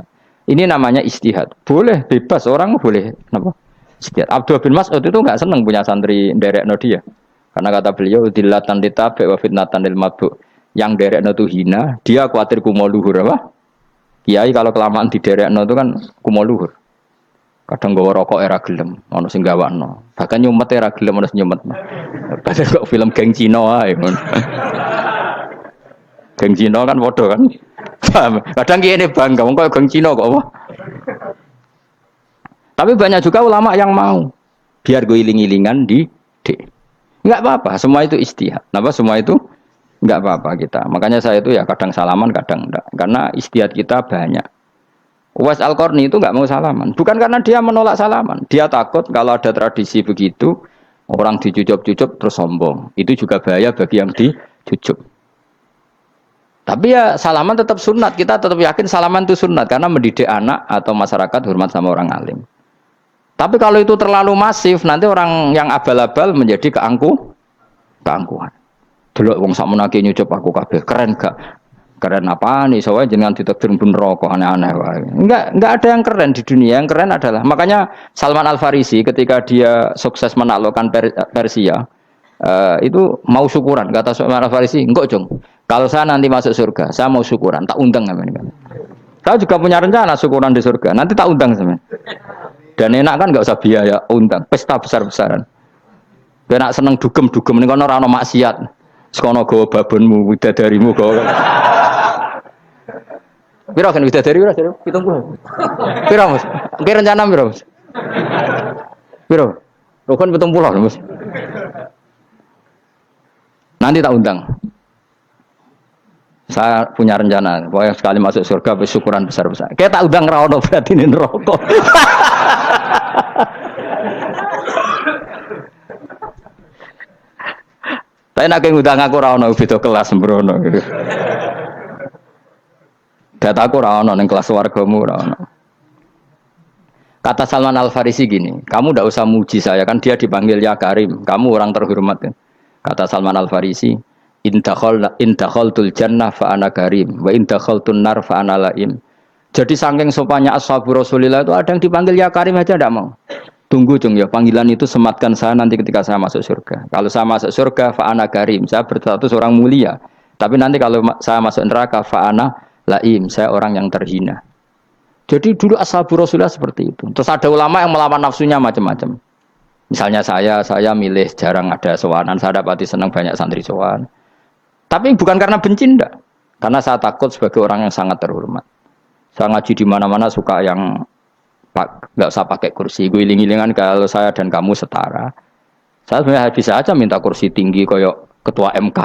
Speaker 1: Ini namanya istihad. Boleh, bebas. Orang boleh. Kenapa? Istihad. Abdullah bin Mas'ud itu enggak senang punya santri nderekno dia. Karena kata beliau, dillatan litabi wa fitnatan lil mabuk. yang derekno itu hina, dia khawatir kumo luhur apa? Kiai kalau kelamaan di derekno itu kan kumo luhur. Kadang gawa rokok era gelem, ono sing gawakno. Bahkan nyumet era gelem ono sing nyumet. Padahal kok film geng Cina wae. Geng Cina kan padha kan. Kadang kene bangga wong kok geng Cina kok apa? Tapi banyak juga ulama yang mau biar gue iling-ilingan di enggak apa-apa, semua itu istihad. Kenapa semua itu enggak apa-apa kita. Makanya saya itu ya kadang salaman, kadang enggak. Karena istihad kita banyak. Uwais Al-Qarni itu enggak mau salaman. Bukan karena dia menolak salaman. Dia takut kalau ada tradisi begitu, orang dicucup-cucup terus sombong. Itu juga bahaya bagi yang dicucup. Tapi ya salaman tetap sunat. Kita tetap yakin salaman itu sunat. Karena mendidik anak atau masyarakat hormat sama orang alim. Tapi kalau itu terlalu masif, nanti orang yang abal-abal menjadi keangkuhan. Delok wong sakmenake nyucup aku kabeh, keren gak? Keren apa nih? Soalnya jenengan ditakdir bener kok aneh-aneh wae. Enggak ada yang keren di dunia. Yang keren adalah makanya Salman Al Farisi ketika dia sukses menaklukkan Persia itu mau syukuran. Kata Salman Al Farisi, "Enggak, Jong. Kalau saya nanti masuk surga, saya mau syukuran, tak undang sampean." Saya juga punya rencana syukuran di surga. Nanti tak undang sampean. Dan enak kan enggak usah biaya undang, pesta besar-besaran. Enak seneng dugem-dugem ning kono ora ono maksiat. Sekono gawa babonmu, widadarimu gawa. Piro kan widadari ora jare 70. Piro Mas? Ki rencana piro Mas? Piro? Rukun 70 Mas. Nanti tak undang. Saya punya rencana, pokoknya sekali masuk surga bersyukuran besar-besar. Kayak tak undang ra ono berarti ning neraka. Tapi nak ngundang aku ra ono beda kelas sembrono. Dataku ra ono ning kelas wargamu ra ono. Kata Salman Al Farisi gini, kamu ndak usah muji saya kan dia dipanggil ya Karim, kamu orang terhormat. Kata Salman Al Farisi, in dakhaltul jannah fa ana karim wa in dakhaltun nar fa ana laim. Jadi saking sopannya ashabu Rasulillah itu ada yang dipanggil ya Karim aja ndak mau. Tunggu Jung ya, panggilan itu sematkan saya nanti ketika saya masuk surga. Kalau saya masuk surga fa ana karim, saya berstatus orang mulia. Tapi nanti kalau saya masuk neraka fa ana laim, saya orang yang terhina. Jadi dulu ashabu Rasulullah seperti itu. Terus ada ulama yang melawan nafsunya macam-macam. Misalnya saya milih jarang ada sowanan, saya dapati senang banyak santri sowan. Tapi bukan karena benci enggak. Karena saya takut sebagai orang yang sangat terhormat. Saya ngaji di mana-mana suka yang enggak usah pakai kursi. Gue iling-ilingan kalau saya dan kamu setara. Saya sebenarnya bisa aja minta kursi tinggi koyok ketua MK.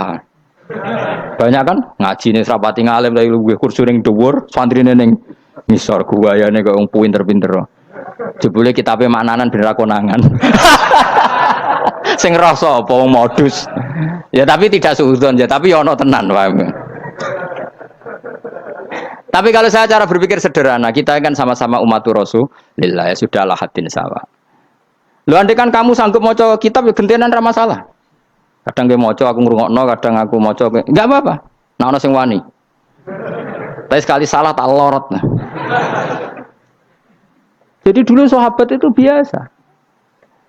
Speaker 1: Banyak kan ngaji nih serapati ngalim dari gue kursi ning dhuwur, santri ning ngisor guayane kok wong pinter-pinter. Jebule kitabe maknanan bener konangan. Sing rasa apa wong modus. Ya tapi tidak suudzon ya, tapi ya ono tenan, paham. Tapi kalau saya cara berpikir sederhana, kita kan sama-sama umatur Rasulillah, ya sudahlah hadin sawa. Lho andai kan kamu sanggup maca kitab ya gentenan ra masalah. Kadang gue maca aku ngrungokno, kadang aku maca enggak apa-apa. Nek ana sing wani. Tapi sekali salah tak lorot. Nah. Jadi dulu sahabat itu biasa.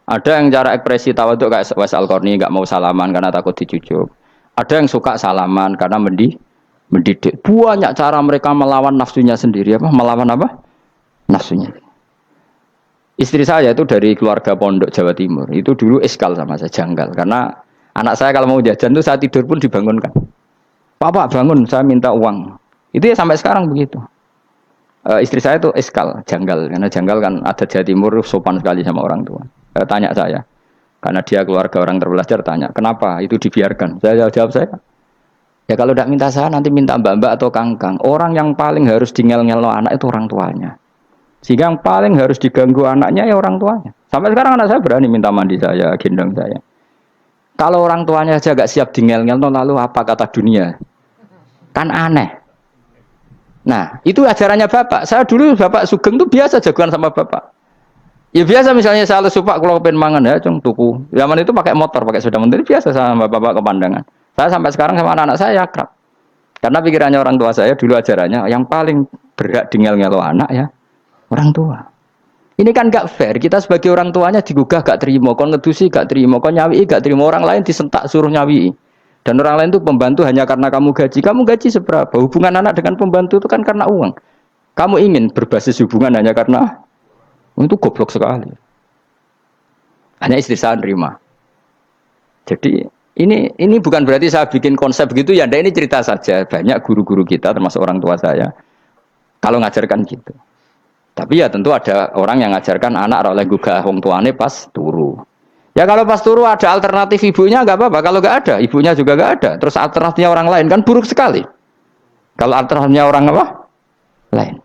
Speaker 1: Ada yang cara ekspresi tawaduk kayak Uwais Al-Qarni enggak mau salaman karena takut dicucuk. Ada yang suka salaman karena mendidik. Banyak cara mereka melawan nafsunya sendiri apa? Melawan apa? Nafsunya. Istri saya itu dari keluarga pondok Jawa Timur. Itu dulu iskal sama saya, janggal. Karena anak saya kalau mau jajan tuh saya tidur pun dibangunkan. Papa bangun, saya minta uang. Itu ya sampai sekarang begitu. Istri saya itu iskal, janggal. Karena janggal kan ada Jawa Timur sopan sekali sama orang tua. Tanya saya. Karena dia keluarga orang terpelajar, tanya. Kenapa itu dibiarkan? Saya jawab saya. Ya kalau tidak minta saya, nanti minta mbak-mbak atau kangkang. Orang yang paling harus dingel-ngelo anak itu orang tuanya. Sehingga yang paling harus diganggu anaknya ya orang tuanya. Sampai sekarang anak saya berani minta mandi saya, gendong saya. Kalau orang tuanya saja gak siap dingel-ngelo, lalu apa kata dunia? Kan aneh. Nah, itu ajarannya bapak. Saya dulu bapak Sugeng itu biasa jagoan sama bapak. Ya biasa misalnya saya lesu pak kalau pengen mangan ya, cung tuku. Zaman itu pakai motor, pakai sepeda motor biasa sama bapak ke pandangan. Saya sampai sekarang sama anak-anak saya akrab. Karena pikirannya orang tua saya dulu ajarannya yang paling berhak dingel-ngelo anak ya orang tua. Ini kan gak fair. Kita sebagai orang tuanya digugah gak terima, kon ngedusi gak terima, kon nyawi gak terima, orang lain disentak suruh nyawi. Dan orang lain itu pembantu hanya karena kamu gaji. Kamu gaji seberapa? Hubungan anak dengan pembantu itu kan karena uang. Kamu ingin berbasis hubungan hanya karena itu goblok sekali. Hanya istri saya nerima. Jadi ini bukan berarti saya bikin konsep begitu ya. Ini cerita saja. Banyak guru-guru kita termasuk orang tua saya kalau ngajarkan gitu. Tapi ya tentu ada orang yang ngajarkan anak oleh gugah wong tuane pas turu. Ya kalau pas turu ada alternatif ibunya nggak apa-apa. Kalau nggak ada, ibunya juga nggak ada. Terus alternatifnya orang lain kan buruk sekali. Kalau alternatifnya orang apa? Lain.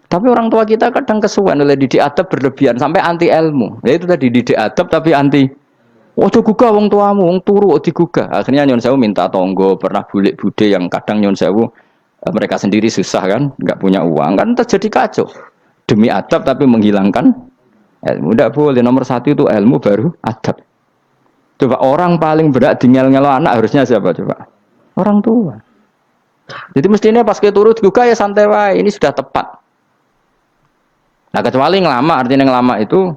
Speaker 1: Tapi orang tua kita kadang kesuwen oleh didik adab berlebihan sampai anti ilmu. Ya itu tadi didik adab tapi anti. Oh gugah wong tuamu, wong turu digugah. Akhirnya nyon sewu minta tonggo, pernah bulik bude yang kadang nyon sewu mereka sendiri susah kan, nggak punya uang kan terjadi kacau. Demi adab tapi menghilangkan ilmu. Tidak boleh, nomor satu itu ilmu baru adab. Coba orang paling berat ngelo anak harusnya siapa coba? Orang tua. Jadi mestinya pas kita turut juga ya santai wae, ini sudah tepat. Nah kecuali ngelama, artinya ngelama itu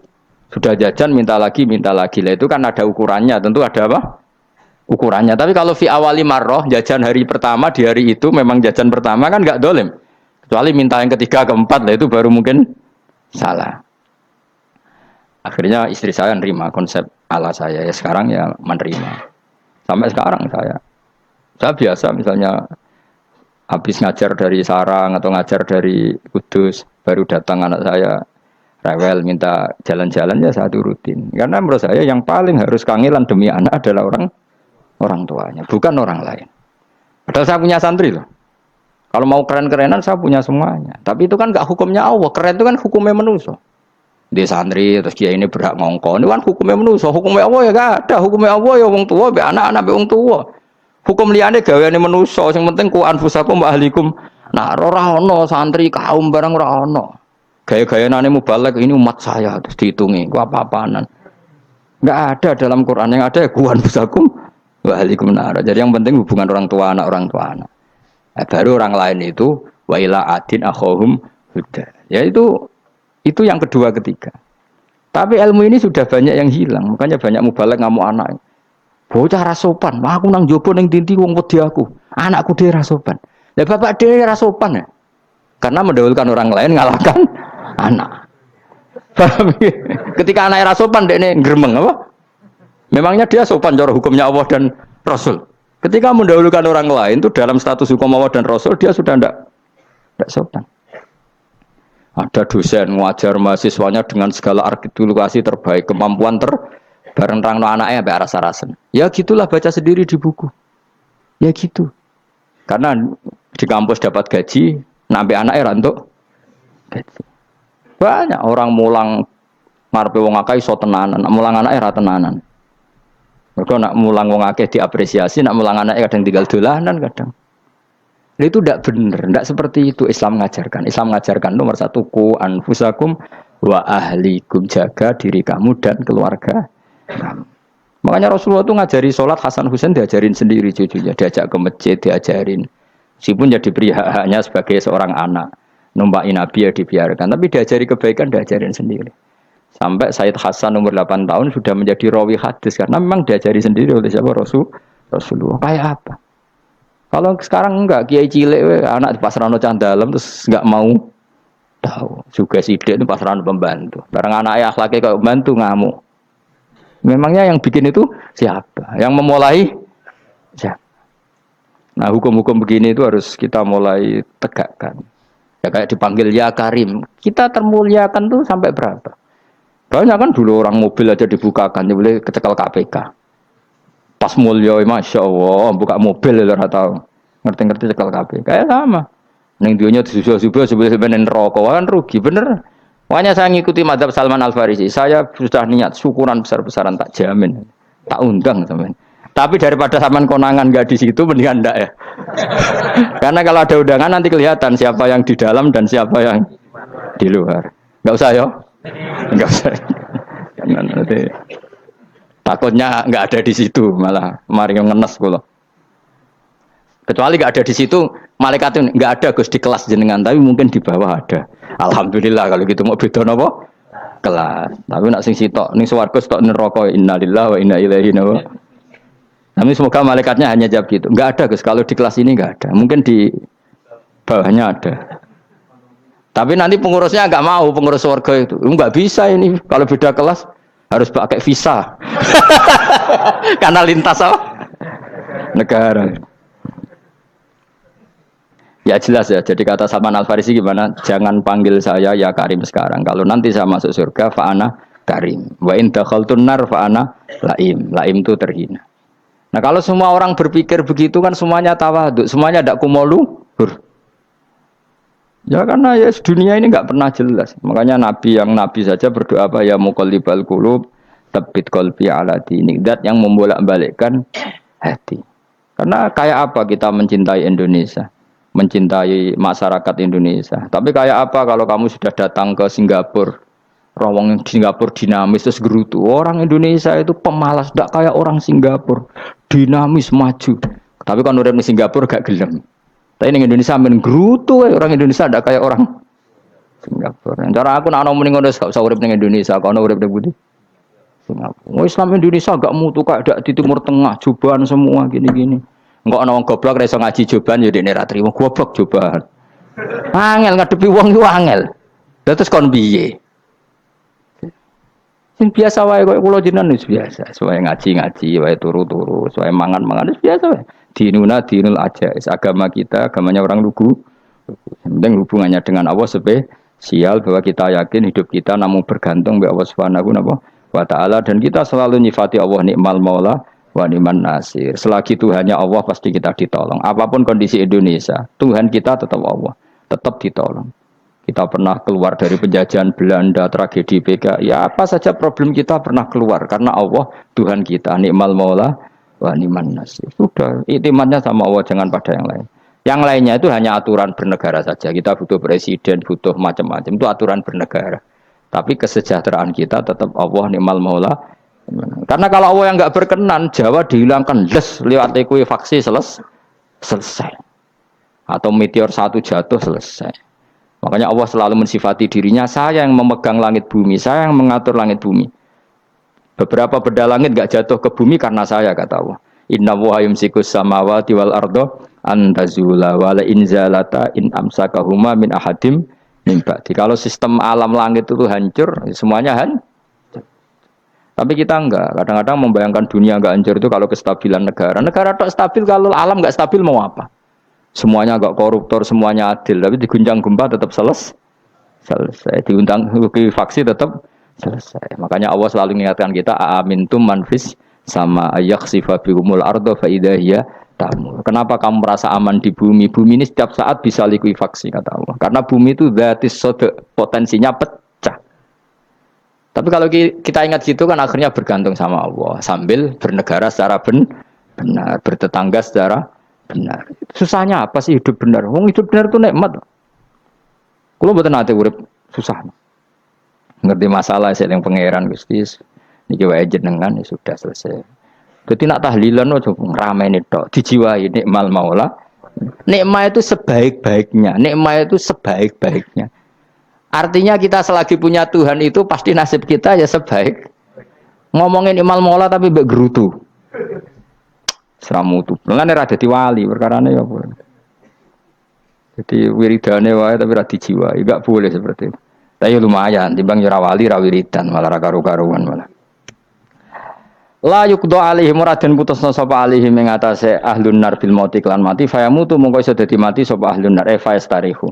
Speaker 1: sudah jajan minta lagi lah itu kan ada ukurannya, tentu ada apa? Ukurannya. Tapi kalau fi awali marroh jajan hari pertama di hari itu memang jajan pertama kan nggak dolim. Kecuali minta yang ketiga keempat lah itu baru mungkin salah. Akhirnya istri saya nerima konsep ala saya ya sekarang ya menerima. Sampai sekarang saya biasa misalnya habis ngajar dari Sarang atau ngajar dari Kudus baru datang anak saya rewel minta jalan-jalan ya saya turutin. Karena menurut saya yang paling harus kangelan demi anak adalah orang tuanya, bukan orang lain. Padahal saya punya santri loh. Kalau mau keren-kerenan saya punya semuanya. Tapi itu kan enggak hukumnya Allah. Keren itu kan hukumnya manusia. Dia santri terus dia ini berhak ngongkon. Ini kan hukumnya manusia. Hukumnya Allah ya enggak ada. Hukumnya Allah ya wong tua, be anak-anak be wong tua. Hukum liyane gaweane manusia. Sing penting ku anfusakum wa ahlikum. Nah, ora ono santri kaum barang ora ono. Gaya-gayanane mubalek ini umat saya terus dihitungi. Ku apa-apaanan. Enggak ada dalam Quran yang ada ya ku anfusakum wa ahlikum nar. Jadi yang penting hubungan orang tua anak. Nah, baru orang lain itu wa ila adin akhahum huda. Ya itu yang kedua ketiga. Tapi ilmu ini sudah banyak yang hilang. Makanya banyak mubalek ngamuk anak. Bocah rasopan, aku nang jopo ning tinti wong wedi aku. Anakku dhewe rasopan. Lah bapak dhewe rasopan ya. Karena mendahulukan orang lain ngalahkan anak. Ketika anak rasopan dekne gremeng apa? Memangnya dia sopan cara hukumnya Allah dan Rasul. Ketika mendahulukan orang lain itu dalam status hukum Allah dan Rasul dia sudah tidak sopan. Ada dosen ngajar mahasiswanya dengan segala artikulasi terbaik, kemampuan bareng rangno anaknya sampai rasa-rasen. Ya gitulah baca sendiri di buku. Ya gitu. Karena di kampus dapat gaji, nampe anaknya rantuk gaji. Banyak orang mulang ngarepe wong akeh iso tenanan, mulang anaknya ra tenanan. Mergo nak mulang wong akeh diapresiasi, nak mulang anaknya kadang tinggal dolanan kadang. Itu tidak benar, tidak seperti itu Islam mengajarkan. Islam mengajarkan nomor satu ku anfusakum wa ahlikum, jaga diri kamu dan keluarga kamu. Makanya Rasulullah itu ngajari sholat Hasan Husain diajarin sendiri cucunya, diajak ke masjid diajarin. Meskipun jadi beri hak-haknya sebagai seorang anak, numpakin Nabi ya dibiarkan, tapi diajari kebaikan diajarin sendiri. Sampai Sayyid Hasan umur 8 tahun sudah menjadi rawi hadis karena memang diajari sendiri oleh siapa Rasulullah. Kayak apa? Kalau sekarang enggak, kiai cilik anak di pasrano candalem terus enggak mau tahu. Juga sidik itu pasrano pembantu. Barang anaknya akhlaknya kayak pembantu ngamuk. Memangnya yang bikin itu siapa? Yang memulai siapa? Nah, hukum-hukum begini itu harus kita mulai tegakkan. Ya kayak dipanggil ya Karim. Kita termuliakan tuh sampai berapa? Banyak kan dulu orang mobil aja dibukakan, dia boleh kecekel KPK. Pas mulia, masya Allah, buka mobil ya tahu, ngerti-ngerti cekel KPK. Kayak sama. Neng dunia disusul-susul sebelum rokok kan rugi, bener. Makanya saya ngikuti mazhab Salman Al Farisi. Saya sudah niat syukuran besar-besaran tak jamin, tak undang teman. Tapi daripada saman konangan nggak di situ, mendingan enggak ya. Karena kalau ada undangan nanti kelihatan siapa yang di dalam dan siapa yang di luar. Nggak usah ya, nggak usah. Jangan nanti. Takutnya nggak ada di situ, malah mari ngenes kula. Kecuali nggak ada di situ, malaikat itu nggak ada Gus di kelas jenengan, tapi mungkin di bawah ada. Alhamdulillah kalau gitu mau beda napa? Kelas. Tapi nak sing sitok ning swarga sitok neraka innalillahi wa inna ilaihi raji'un. Tapi semoga malaikatnya hanya jawab gitu. Enggak ada Gus, kalau di kelas ini enggak ada. Mungkin di bawahnya ada. Tapi nanti pengurusnya enggak mau, pengurus warga itu. Enggak bisa ini, kalau beda kelas harus pakai visa. Karena lintas apa? Negara. Ya jelas ya, jadi kata Salman Al-Farisi gimana? Jangan panggil saya ya Karim sekarang. Kalau nanti saya masuk surga, fa'ana Karim. Wa in dakhaltun nar fa'ana Laim. Laim itu terhina. Nah kalau semua orang berpikir begitu kan semuanya tawaduk, semuanya tidak kumoluhur. Ya karena ya dunia ini nggak pernah jelas. Makanya yang nabi saja berdoa apa ya muqallibal qulub, tsabbit qalbi ala dinik. Dat yang membolak-balikkan hati. Karena kayak apa kita mencintai Indonesia, mencintai masyarakat Indonesia. Tapi kayak apa kalau kamu sudah datang ke Singapura, rawang Singapura dinamis terus gerutu. Orang Indonesia itu pemalas, tidak kayak orang Singapura, dinamis maju. Tapi kan orang di Singapura gak gelem. Tapi di Indonesia men gerutu, orang Indonesia tidak kayak orang Singapura. Cara aku nak ngomong ngono gak usah urip ning Indonesia, kono urip ning Budi. Singapura. Islam Indonesia gak mutu kayak di Timur Tengah, jubahan semua gini-gini. Enggak ana wong goblok ra iso ngaji jubahan ya dekne ra trimo goblok jubahan. Angel ngadepi wong iku angel. Lah terus kon piye? Sing biasa wae koyo kula jenengan wis biasa. Soale ngaji-ngaji wae turu-turu, soale mangan-mangan wis biasa wae. Dinul aja, agama kita, agamanya orang lugu. Yang penting hubungannya dengan Allah spesial bahwa kita yakin hidup kita namun bergantung kepada Allah Subhanahu wa taala dan kita selalu nyifati Allah nikmal maula wa ni'man nasir. Selagi Tuhannya Allah pasti kita ditolong. Apapun kondisi Indonesia, Tuhan kita tetap Allah, tetap ditolong. Kita pernah keluar dari penjajahan Belanda, tragedi PKI, ya apa saja problem kita pernah keluar karena Allah Tuhan kita nikmal maula wa ni'man nasir. Sudah, iktimatnya sama Allah, jangan pada yang lain. Yang lainnya itu hanya aturan bernegara saja. Kita butuh presiden, butuh macam-macam. Itu aturan bernegara. Tapi kesejahteraan kita tetap Allah ni'mal maula. Karena kalau Allah yang enggak berkenan, Jawa dihilangkan les lewat ekuifaksi selesai. Atau meteor satu jatuh selesai. Makanya Allah selalu mensifati dirinya, saya yang memegang langit bumi, saya yang mengatur langit bumi. Beberapa benda langit enggak jatuh ke bumi karena saya, kata Allah. Inna wa yumsikus samawati wal ardo antazula wala inzalata in amsakahuma min ahadim min ba'di. Kalau sistem alam langit itu hancur, semuanya hancur. Tapi kita enggak. Kadang-kadang membayangkan dunia enggak hancur itu kalau kestabilan negara. Negara tak stabil, kalau alam enggak stabil mau apa? Semuanya enggak koruptor, semuanya adil. Tapi diguncang gempa tetap selesai. Diundang faksi tetap selesai. Makanya Allah selalu mengingatkan kita aamintum manfis sama yakhsifa bihumul ardo fa idza hiya tamur. Kenapa kamu merasa aman di bumi? Bumi ini setiap saat bisa likuifaksi, kata Allah. Karena bumi itu dzatis sode, potensinya pecah. Tapi kalau kita ingat situ kan akhirnya bergantung sama Allah sambil bernegara secara benar, bertetangga secara benar. Susahnya apa sih hidup benar? Wong hidup benar itu nikmat. Kulo mboten nate urip susah. Ngerti masalah saya yang pangeran Gusti. Niki wae jenengan ya sudah selesai. Jadi nak tahlilan ojo ngrameni tok, dijiwai nikmal maula. Nikmat itu sebaik-baiknya, nikmat itu sebaik-baiknya. Artinya kita selagi punya Tuhan itu pasti nasib kita ya sebaik. Ngomongin nikmal maula tapi mbek gerutu. Seramutu. Mulane ra dadi wali perkarane ya apa. Jadi wiridane wae tapi ra dijiwai, enggak boleh seperti itu. Tapi lumayan, timbang ora wali ra wiridan malah ra karu-karuan malah. La yuqdo alaihi muraden putusna sapa alaihi ing atase ahlun nar bil mauti lan mati fayamutu mongko iso dadi mati sapa ahlun nar fayastarihu.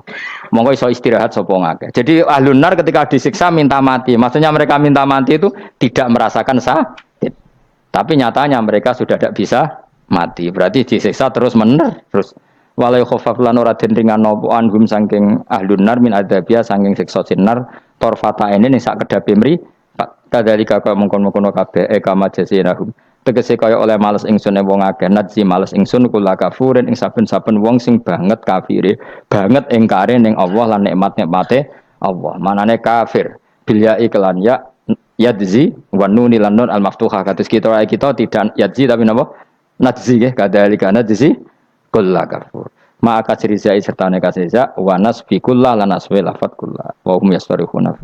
Speaker 1: Mongko iso istirahat sapa ngake. Jadi ahlun nar ketika disiksa minta mati. Maksudnya mereka minta mati itu tidak merasakan sakit. Tapi nyatanya mereka sudah tidak bisa mati. Berarti disiksa terus terus walai khafaf lan ora den ringan napa anhum saking ahlun nar min adzabia saking siksa sinar torfata ini sak kedape mri kadalika kaya mengkon-mengkono kabeh kama jasinahum tegese kaya oleh males ingsun wong akeh nadzi males ingsun kula kafurin ing saben-saben wong sing banget kafire banget ingkare ning Allah lan nikmat-nikmate Allah manane kafir bil ya iklan ya yadzi wa nun lan nun al maftuhah kados kita tidak yadzi tapi napa nadzi nggih kadalika nadzi kula kafur maka cirizai serta nekasiza wa nasbi kullah lan aswi lafat kullah wa hum yasfarihuna